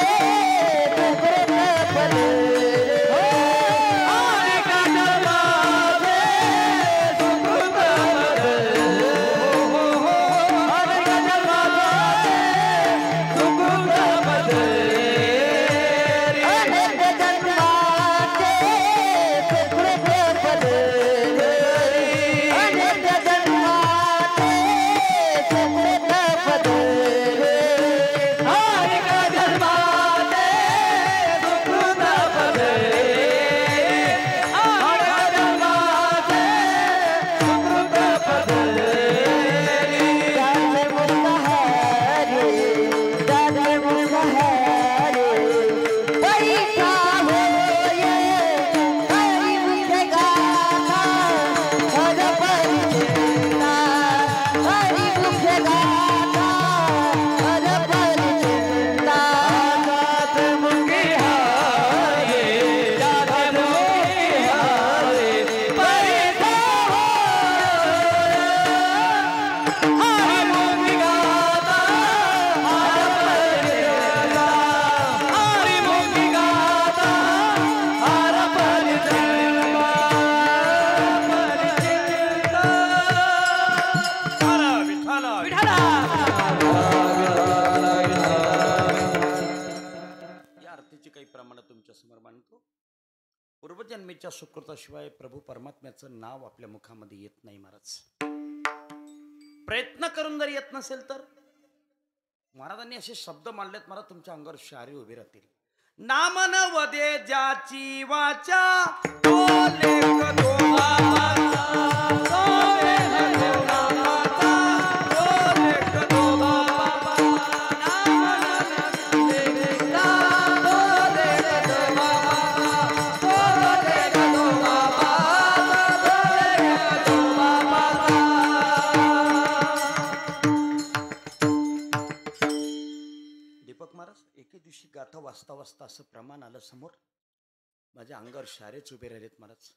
सुकृत भजले, अनेक जन्माचे सुकृत भजले, अनेक जन्माचे सुकृत भजले, अनेक जन्माचे सुकृत भजले, अनेक जन्माचे सुकृत भजले, अनेक जन्माचे सुकृत भजले, अनेक जन्माचे सुकृत भजले. जाते मुक्त हरे, जाते मुक्त हरे, पैसा होय हरी मुखे गाथा, हर परिचिता हरी मुखे गाथा, हर परिचिता. जाते मुखे हरे, जाते मुखे हरे, पैसा हरी मुखे गाथा, हर परिचिता हरी मुखे गाथा, हर परिचिता. विठाला या आरतीची काही प्रमाण तुमच्या समोर मांडतो. पूर्वजन्मीच्या सुकृताशिवाय प्रभू परमात्म्याचं नाव आपल्या मुखामध्ये येत नाही महाराज. प्रयत्न करून जर येत नसेल तर महाराजांनी असे शब्द मांडलेत महाराज, तुमच्या अंगावर शारी उभी राहतील. नाम न वदे ज्याची वाचा तो लेख तो बाबाचा, तो लेख तो बाबाचा, तो लेख तो बाबाचा. नाम न वदे ज्याचा, तो लेख तो बाबाचा, तो लेख तो बाबाचा, तो लेख तो बाबाचा. दीपक महाराज एके दिवशी गाथा वाचता वाचता असं प्रमाण आलं समोर, माझ्या अंगावर शारेच उभे राहिलेत महाराज.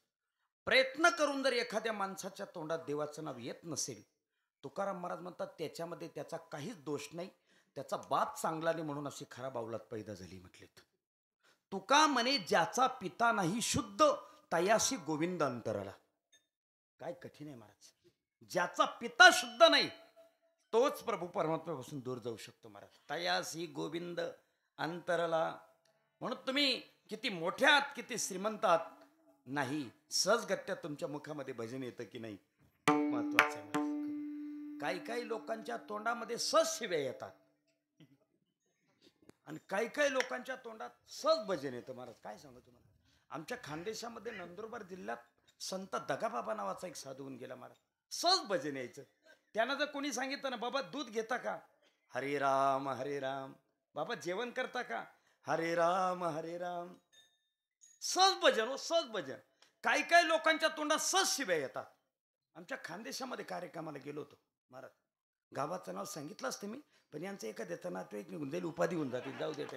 प्रयत्न करून जर एखाद्या माणसाच्या तोंडात देवाचं नाव येत नसेल, तुकाराम महाराज म्हणतात त्याच्यामध्ये त्याचा काहीच दोष नाही, त्याचा बाप चांगला नाही म्हणून अशी खराब अवलाद पैदा झाली म्हटलेत. तुका म्हणे ज्याचा पिता नाही शुद्ध तयासी गोविंद अंतराला. काय कठीण आहे महाराज. ज्याचा पिता शुद्ध नाही तोच प्रभू परमात्म्यापासून दूर जाऊ शकतो महाराज. तयासी गोविंद अंतरला. म्हणून तुम्ही किती मोठ्यात किती श्रीमंतात नाही, सहजगत्या तुमच्या मुखामध्ये भजन येतं की नाही महत्वाचं आहे. काही काही लोकांच्या तोंडामध्ये सहज शिव्या येतात आणि काही काही लोकांच्या तोंडात सहज भजन येतं महाराज. काय सांगू तुम्हाला, आमच्या खानदेशामध्ये नंदुरबार जिल्ह्यात संत दगाबाबा नावाचा एक साधू होऊन गेला महाराज. सहज भजन यायचं. त्यांना जर कोणी सांगितलं ना बाबा दूध घेता का, हरे राम हरे राम. बाबा जेवण करता का, हरे राम हरे राम. सहज भजन हो, सहज भजन. काही काही लोकांच्या तोंडात सहज शिव्या येतात. आमच्या खानदेशामध्ये कार्यक्रमाला गेलो होतो महाराज. गावाचं नाव सांगितलं असतं मी, पण यांचं एका देता नातेवाईक निघून जाईल, उपाधी होऊन जातील, जाऊ देत.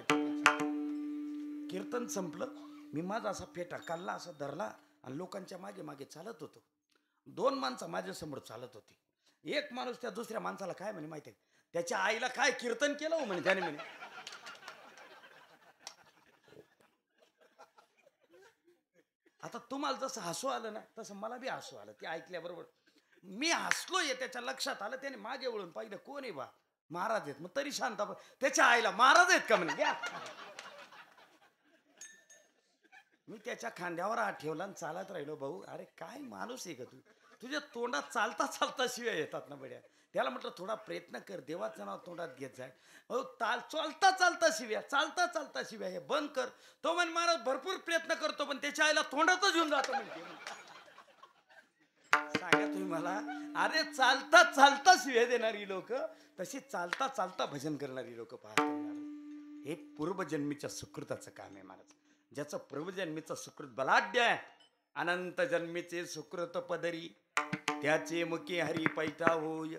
कीर्तन संपलं, मी माझा असा फेटा काढला, असा धरला आणि लोकांच्या मागे मागे चालत होतो. दोन माणसं माझ्यासमोर चालत होती. एक माणूस त्या दुसऱ्या माणसाला काय म्हणे माहिती आहे, त्याच्या आईला काय कीर्तन केलं हो म्हणे त्याने म्हणे. आता तुम्हाला जसं हसू आलं ना तसं मला बी हसू आलं ते ऐकल्याबरोबर. मी हसलोय त्याच्या लक्षात आलं, त्याने मागे वळून पाहिलं कोण आहे बा, महाराज आहेत. मग तरी शांत, त्याच्या आईला महाराज आहेत का म्हणे. घ्या. मी त्याच्या खांद्यावर हात ठेवला आणि चालत राहिलो. भाऊ अरे काय माणूस आहे का तू, तुझ्या तोंडात चालता चालता शिव्या येतात ना बड्या. त्याला म्हटलं थोडा प्रयत्न कर, देवाचं नाव तोंडात घेत जाय. अहो चालता चालता शिव्या हे बंद कर. तो म्हण महाराज भरपूर प्रयत्न करतो पण त्याच्या आईला तोंडातच येऊन जातो म्हणते. सांगा तुम्ही मला, अरे चालता शिव्या देणारी लोक, तशी चालता भजन करणारी लोक पाहतो महाराज. हे पूर्वजन्मीच्या सुकृताचं काम आहे महाराज. ज्याचं पूर्वजन्मीचं सुकृत बलाढ्य आहे, अनंत जन्मीचे सुकृत पदरी, त्याचे मुखी हरी पैठा होय.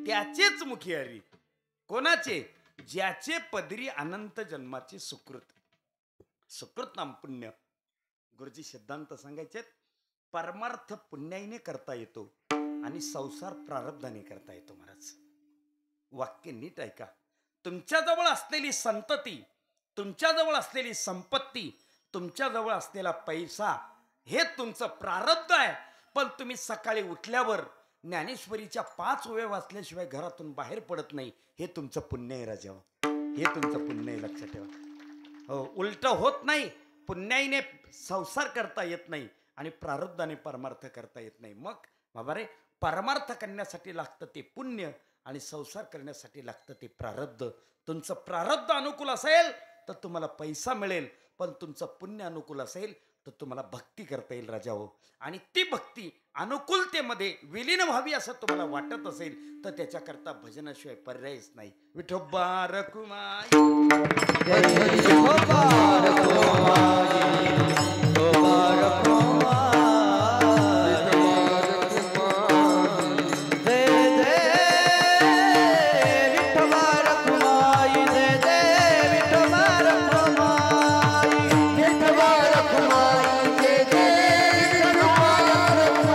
त्याचेच मुखी हरी. कोणाचे? ज्याचे पदरी अनंत जन्माचे सुकृत नाम पुण्य. गुरुजी सिद्धांत सांगायचे, परमार्थ पुण्याईने करता येतो आणि संसार प्रारब्धाने करता येतो महाराज. वाक्य नीट ऐका. तुमच्याजवळ असलेली संतती, तुमच्याजवळ असलेली संपत्ती, तुमच्याजवळ असलेला पैसा हे तुमचं प्रारब्ध आहे. पण तुम्ही सकाळी उठल्यावर ज्ञानेश्वरीच्या 5 ओव्या वाचल्याशिवाय घरातून बाहेर पडत नाही, हे तुमचं पुण्य आहे राजा. हे तुमचं पुण्य आहे, लक्षात ठेवा. हो, उलट होत नाही. पुण्याईने संसार करता येत नाही आणि प्रारब्धाने परमार्थ करता येत नाही. मग बाबा रे, परमार्थ करण्यासाठी लागतं ते पुण्य आणि संसार करण्यासाठी लागतं ते प्रारब्ध. तुमचं प्रारब्ध अनुकूल असेल तर तुम्हाला पैसा मिळेल, पण तुमचं पुण्य अनुकूल असेल तर तुम्हाला भक्ती करता येईल राजा हो. आणि ती भक्ती अनुकूलतेमध्ये विलीन व्हावी असं तुम्हाला वाटत असेल तर त्याच्याकरता भजनाशिवाय पर्यायच नाही. विठोबा रखुमाई, विठोबा रखुमाई, विठोबा रखुमाई, जय जय विठोबा रखुमाई, जय जय विठोबा रखुमाई, विठोबा रखुमाई, जय जय विठोबा रखुमाई,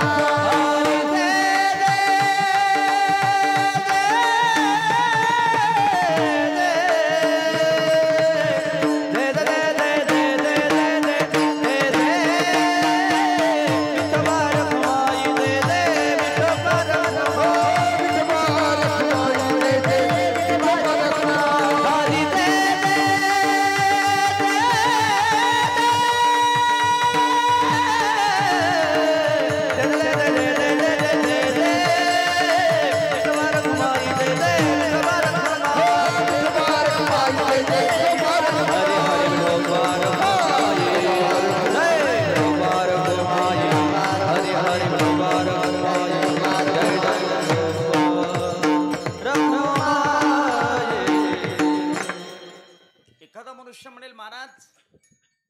एखादा मनुष्य म्हणेल महाराज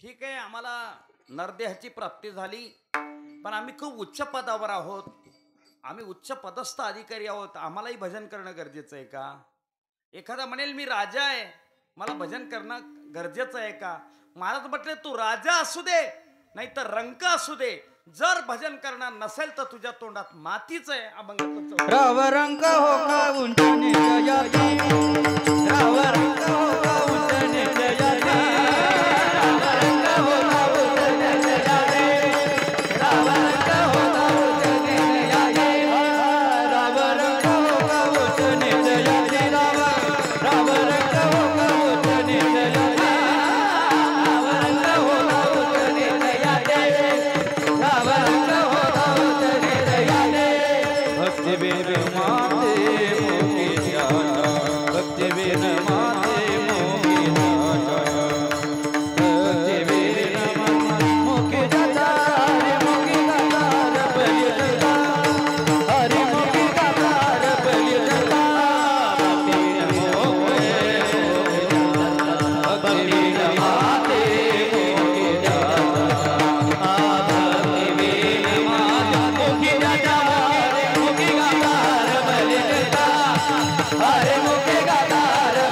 ठीक आहे, आम्हाला नरदेहाची प्राप्ती झाली पण आम्ही खूप उच्च पदावर आहोत, आम्ही उच्च पदस्थ अधिकारी आहोत, आम्हालाही भजन करणं गरजेचं आहे का? एखादा म्हणेल मी राजा आहे, मला भजन करणं गरजेचं आहे का? महाराज म्हटले तू राजा असू दे नाही तर रंक असू दे, जर भजन करणार नसेल तर तुझ्या तोंडात मातीच आहे. अभंग राव रंग हो का उंच नीच जाती, राव रंग हो का उंच नीच जाती, राव रंग हो का उंच नीच जाती, राव रंग हो का उंच नीच जाती, राव रंग हो का उंच नीच जाती, राव रंग हो का उंच नीच जाती, राव रंग हो का उंच नीच जाती, राव रंग हो का उंच नीच जाती. भक्ति बिन माते मोगी जाता, भक्ति बिन माते मोगी जाता, भक्ति बिन मोगी जाता, हरि मोगी जाता, बलि जाता, हरि मोगी जाता, बलि जाता, भक्ति बिन माते मोगी जाता, भक्ति बिन माते मोगी जाता, मोगी गाता बलि देता, हरे मोगी गाता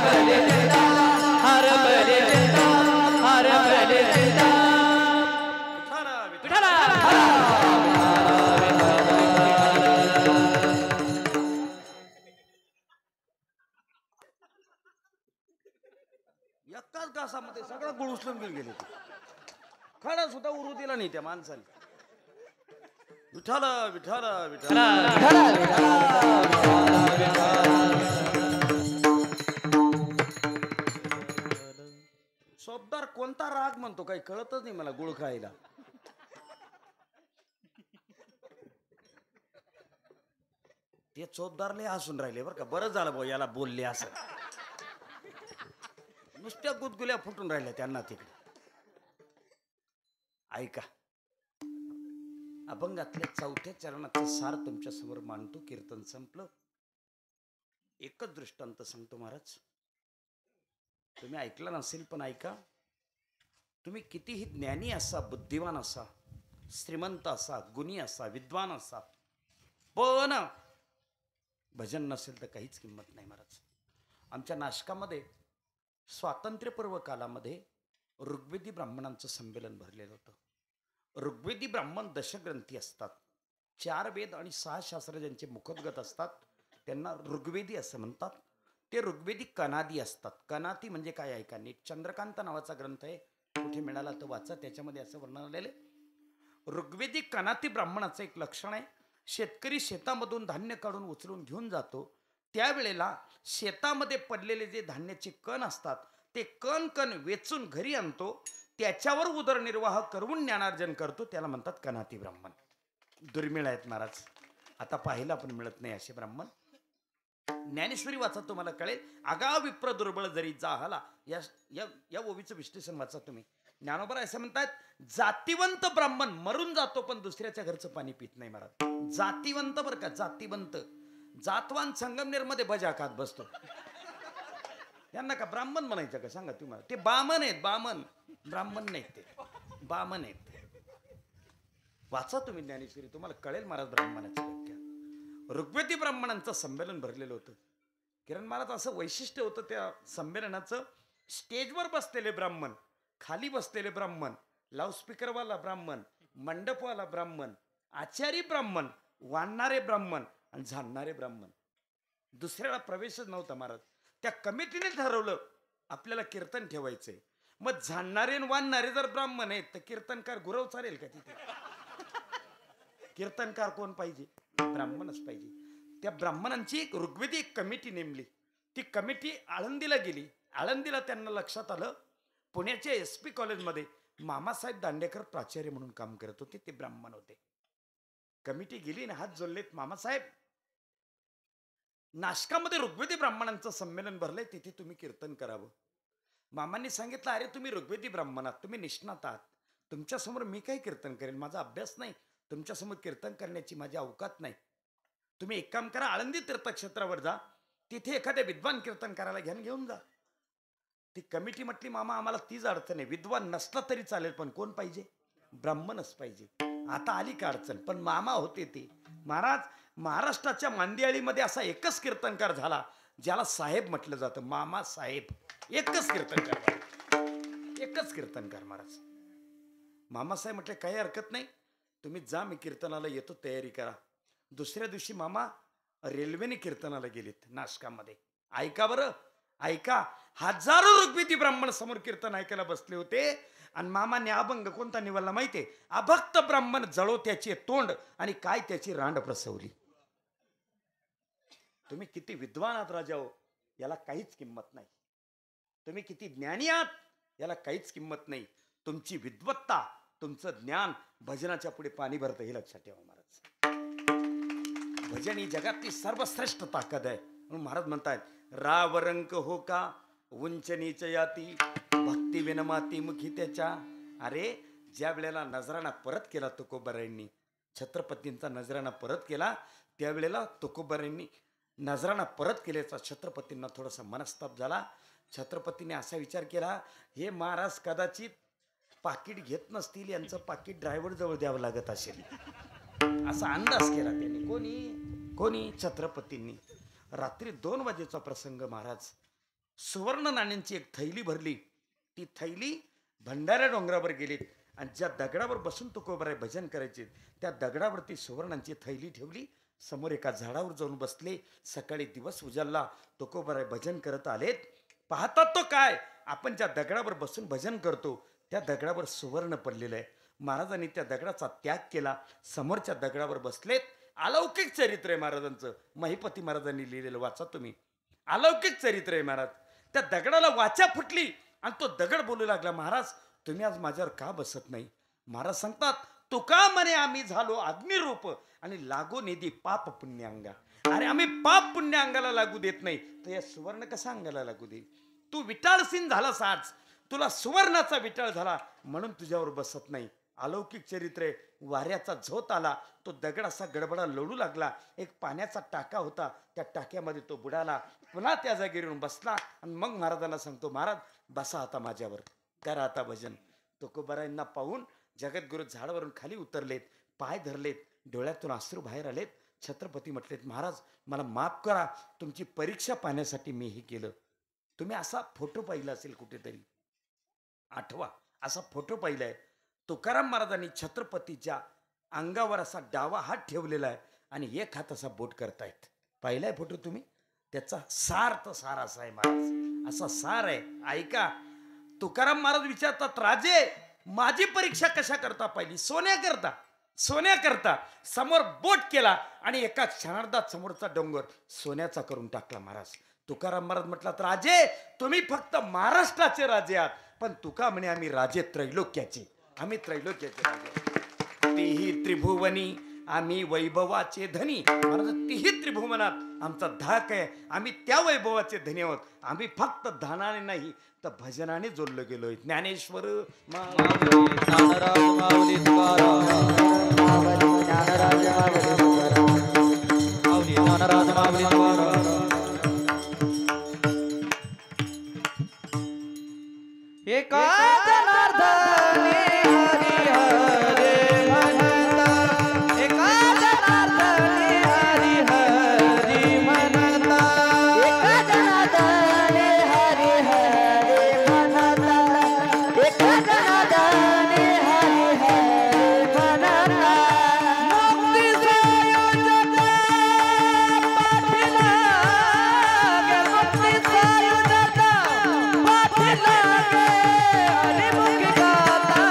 बलि देता, हर बलि देता, हर बलि देता. एकाच घासामध्ये सगळा गुळ उचलून घेऊन गेले. खडा सुद्धा उरू दिला नाही त्या माणसाने. विठाला विठाला विठाला. शब्दार कोणता राग म्हणतो काही कळतच नाही मला गुळ खायला. ते चोपदारले हसून राहिले बरं का. बरं झालं भाऊ याला बोलले असं. नुसत्या गुदगुल्या फुटून राहिल्या त्यांना तिकडे. ऐका, अभंगातल्या 4थ्या चरणाचं सार तुमच्या समोर मांडतो. कीर्तन संपलं. एकच दृष्टांत सांगतो महाराज, तुम्ही ऐकला नसेल पण ऐका. तुम्ही कितीही ज्ञानी असा, बुद्धिवान असा, श्रीमंत असा, गुणी असा, विद्वान असा, पण भजन नसेल तर काहीच किंमत नाही महाराज. आमच्या नाशकामध्ये स्वातंत्र्यपूर्व कालामध्ये ऋग्वेदी ब्राह्मणांचं संमेलन भरलेलं होतं. ऋग्वेदी ब्राह्मण दशग्रंथी असतात. 4 वेद आणि 6 शास्त्र ज्यांचे मुखोद्गत असतात त्यांना ऋग्वेदी असं म्हणतात. ते ऋग्वेदी कनादी असतात. कनाती म्हणजे काय ऐका नीट. चंद्रकांत नावाचा ग्रंथ आहे, कुठे मिळाला तर वाचा. त्याच्यामध्ये असं वर्णन आलेलं आहे. ऋग्वेदी कनाती ब्राह्मणाचं एक लक्षण आहे, शेतकरी शेतामधून धान्य काढून उचलून घेऊन जातो, त्यावेळेला शेतामध्ये पडलेले जे धान्याचे कण असतात ते कण वेचून घरी आणतो, त्याच्यावर उदरनिर्वाह करून ज्ञानार्जन करतो. त्याला म्हणतात कनाती ब्राह्मण. दुर्मिळ आहेत महाराज, आता पाहायला पण मिळत नाही असे ब्राह्मण. ज्ञानेश्वरी वाचा तुम्हाला कळेल. आगाव विप्र दुर्बळ जरी जाहला, या ओवीचं विश्लेषण वाचा तुम्ही. ज्ञानोबा असं म्हणतात, जातिवंत ब्राह्मण मरून जातो पण दुसऱ्याच्या घरचं पाणी पित नाही महाराज. जातिवंत बरं का, जातिवंत. जातवान संगमनेरमध्ये भजा खात बसतो, त्यांना का ब्राह्मण म्हणायचं का सांगा तुम्हाला. ते बामन आहेत, बामन. ब्राह्मण नाहीत ते, बामन आहेत. वाचा तुम्ही ज्ञानेश्वरी, तुम्हाला कळेल महाराज ब्राह्मणाची व्याख्या. ऋग्वेदी ब्राह्मणांचं संमेलन भरलेलं होतं. किरण महाराज असं वैशिष्ट्य होतं त्या संमेलनाचं. स्टेजवर बसलेले ब्राह्मण, खाली बसलेले ब्राह्मण, लाऊडस्पीकरवाला ब्राह्मण, मंडपवाला ब्राह्मण, आचारी ब्राह्मण, वाढणारे ब्राह्मण आणि झाडणारे ब्राह्मण. दुसऱ्याला प्रवेशच नव्हता महाराज. त्या कमिटीने ठरवलं आपल्याला कीर्तन ठेवायचंय. मग झाडणारे आणि वाढणारे जर ब्राह्मण आहेत तर कीर्तनकार गुरव चालेल का तिथे? कीर्तनकार कोण पाहिजे? ब्राह्मणच पाहिजे. त्या ब्राह्मणांची एक ऋग्वेदी एक कमिटी नेमली. ती कमिटी आळंदीला गेली. आळंदीला त्यांना लक्षात आलं पुण्याच्या SP कॉलेजमध्ये मामासाहेब दांडेकर प्राचार्य म्हणून काम करत होते, ते ब्राह्मण होते. कमिटी गेली ना, हात जोडलेत. मामासाहेब, नाशकामध्ये ऋग्वेदी ब्राह्मणांचं संमेलन भरलंय, तिथे तुम्ही कीर्तन करावं. मामांनी सांगितलं, अरे तुम्ही ऋग्वेदी ब्राह्मण आहात, तुम्ही निष्णात आहात, तुमच्यासमोर मी काय कीर्तन करेन, माझा अभ्यास नाही, तुमच्यासमोर कीर्तन करण्याची माझी अवकात नाही. तुम्ही एक काम करा, आळंदी तीर्थक्षेत्रावर जा, तिथे एखाद्या विद्वान कीर्तनकाराला घेऊन जा. ती कमिटी म्हटली, मामा आम्हाला तीच अडचण आहे, विद्वान नसला तरी चालेल पण कोण पाहिजे? ब्राह्मणच पाहिजे. आता आली का अडचण? पण मामा होते ते. महाराज, महाराष्ट्राच्या मांदियाळीमध्ये असा एकच कीर्तनकार झाला ज्याला साहेब म्हटलं जातं. मामा साहेब, एकच कीर्तनकार, एकच कीर्तनकार महाराज. मामासाहेब म्हटले काही हरकत नाही, तुम्ही जा, मी कीर्तनाला येतो, तयारी करा. दुसऱ्या दिवशी मामा रेल्वेने कीर्तनाला गेलेत नाशकामध्ये. ऐका बरं, ऐका. हजारो ऋग्वेदी ब्राह्मण समोर कीर्तन ऐकायला बसले होते आणि मामाने अभंग कोणता निवडला माहितीये? अभक्त ब्राह्मण जळो त्याचे तोंड आणि काय त्याची रांड प्रसवली. तुम्ही किती विद्वान आहात राजा हो, याला काहीच किंमत नाही. तुम्ही किती ज्ञानी आहात, याला काहीच किंमत नाही. तुमची विद्वत्ता, तुमचं ज्ञान भजनाच्या पुढे पाणी भरतं, हे लक्षात ठेवा महाराज. भजन ही जगातली सर्वश्रेष्ठ ताकद आहे. म्हणून महाराज म्हणतात, राव रंक हो का उंच नीच याती, भक्ती विनमाती मुखी त्याच्या. अरे ज्या वेळेला नजराणा परत केला तुकोबारायांनी, छत्रपतींचा नजराणा परत केला, त्यावेळेला तुकोबारायांनी नजराणा परत केल्याचा छत्रपतींना थोडासा मनस्ताप झाला. छत्रपतीने असा विचार केला, हे महाराज कदाचित पाकिट घेत नसतील, यांचं पाकिट ड्रायव्हर जवळ द्यावं लागत असेल, असा अंदाज केला त्यांनी. कोणी? छत्रपतींनी. रात्री 2 वाजेचा प्रसंग महाराज. सुवर्ण नाण्यांची एक थैली भरली. ती थैली भंडाऱ्या डोंगरावर गेलीत आणि ज्या दगडावर बसून तुकोबाराय भजन करायचे त्या दगडावरती सुवर्णांची थैली ठेवली. समोर एका झाडावर जाऊन बसले. सकाळी दिवस उजाडला, तुकोबाराय भजन करत आलेत. पाहतात तो काय, आपण ज्या दगडावर बसून भजन करतो त्या दगडावर सुवर्ण पडलेलं आहे. महाराजांनी त्या दगडाचा त्याग केला, समोरच्या दगडावर बसलेत. अलौकिक चरित्र आहे महाराजांचं. महिपती महाराजांनी लिहिलेलं वाचा तुम्ही. अलौकिक चरित्र आहे महाराज. त्या दगडाला वाचा फुटली आणि तो दगड बोलू लागला, महाराज तुम्ही आज माझ्यावर का बसत नाही? महाराज सांगतात, तुका म्हणे आम्ही झालो अग्निरूप आणि लागो निधी पाप पुण्यांगा. अरे आम्ही पाप पुण्य अंगाला लागू देत नाही तर या सुवर्ण कसा अंगाला लागू दे. तू विटाळसीन झालास आज, तुला सुवर्णाचा विटाळ झाला म्हणून तुझ्यावर बसत नाही. अलौकिक चरित्र आहे. वाऱ्याचा झोत आला, तो दगड असा गडबडा लोळू लागला. एक पाण्याचा टाका होता, त्या टाक्यामध्ये तो बुडाला, पुन्हा त्या जागेवरून बसला आणि मग महाराजांना सांगतो, महाराज बसा आता माझ्यावर, करा आता भजन. तुकोबारायांना पाहून जगद्गुरु झाडावरून खाली उतरलेत, पाय धरलेत, डोळ्यातून अश्रू बाहेर आलेत. छत्रपती म्हटलेत, महाराज मला माफ करा, तुमची परीक्षा पाहण्यासाठी मी हे केलं. तुम्ही असा फोटो पाहिला असेल कुठेतरी, आठवा असा फोटो पाहिलाय. तुकाराम महाराजांनी छत्रपतीच्या अंगावर असा डावा हात ठेवलेला आहे आणि एक हात असा बोट करतायत. पाहिलाय फोटो तुम्ही? त्याचा सार तर सार असा आहे महाराज, असा सार आहे. ऐका, तुकाराम महाराज विचारतात, राजे माझी परीक्षा कशा करता पाहिली? सोन्याकरता, सोन्याकरता. समोर बोट केला आणि एका क्षणार्धात समोरचा डोंगर सोन्याचा करून टाकला महाराज. तुकाराम महाराज म्हटलात, राजे तुम्ही फक्त महाराष्ट्राचे राजे आहात, पण तुका म्हणे आम्ही राजे त्रैलोक्याचे, आम्ही त्रैलोक्याचे राजे. तीही त्रिभुवनी आम्ही वैभवाचे धनी. महाराज तीही त्रिभुवनात आमचा धाक आहे, आम्ही त्या वैभवाचे धनी आहोत. आम्ही फक्त धनाने नाही तर भजनाने जोडलो गेलोय. ज्ञानेश्वर ज्ञानराज माऊली तुकाराम, ज्ञानराज माऊली तुकाराम. एका जनार्दने हरी हरे म्हणता, एका जनार्दने हरी हरी म्हणता, एका जनार्दने हरी हरी म्हणता, एका जनार्दने हरी हरी म्हणता. मुक्तीचा युजता पाठीला गे, मुक्तीचा युजता पाठीला गे. हरिमुखी गाता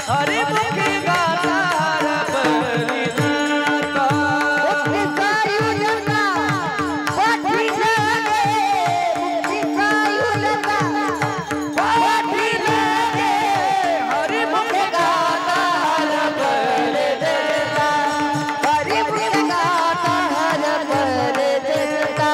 हरिमुखी गाता हरपरिणता. मुक्तीचा युजता पाठीला गे, मुक्तीचा युजता पाठीला गे. हरिमुख गाता हरपले देता, हरिमुख गाता हरपले देता.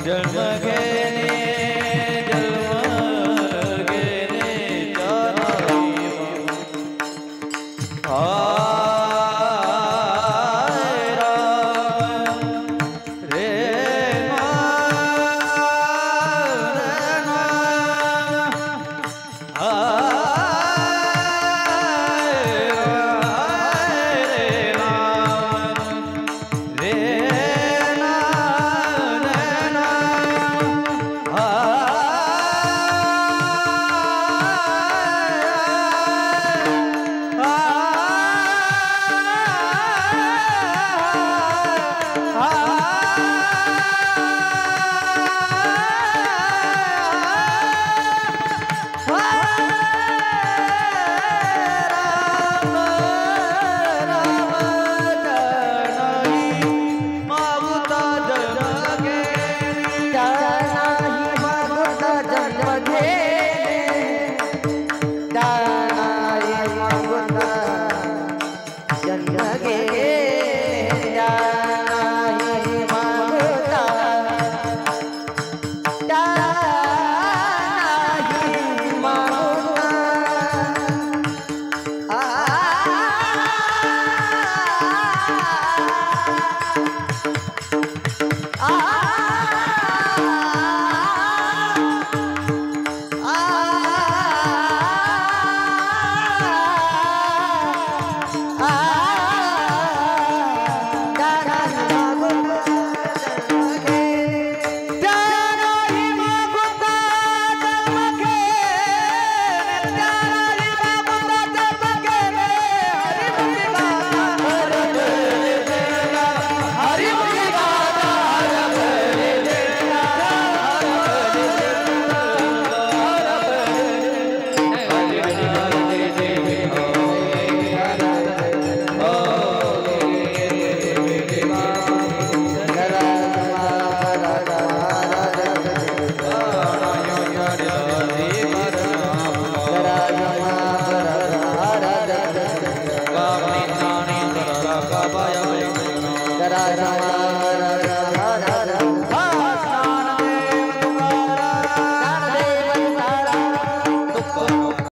जन्म घे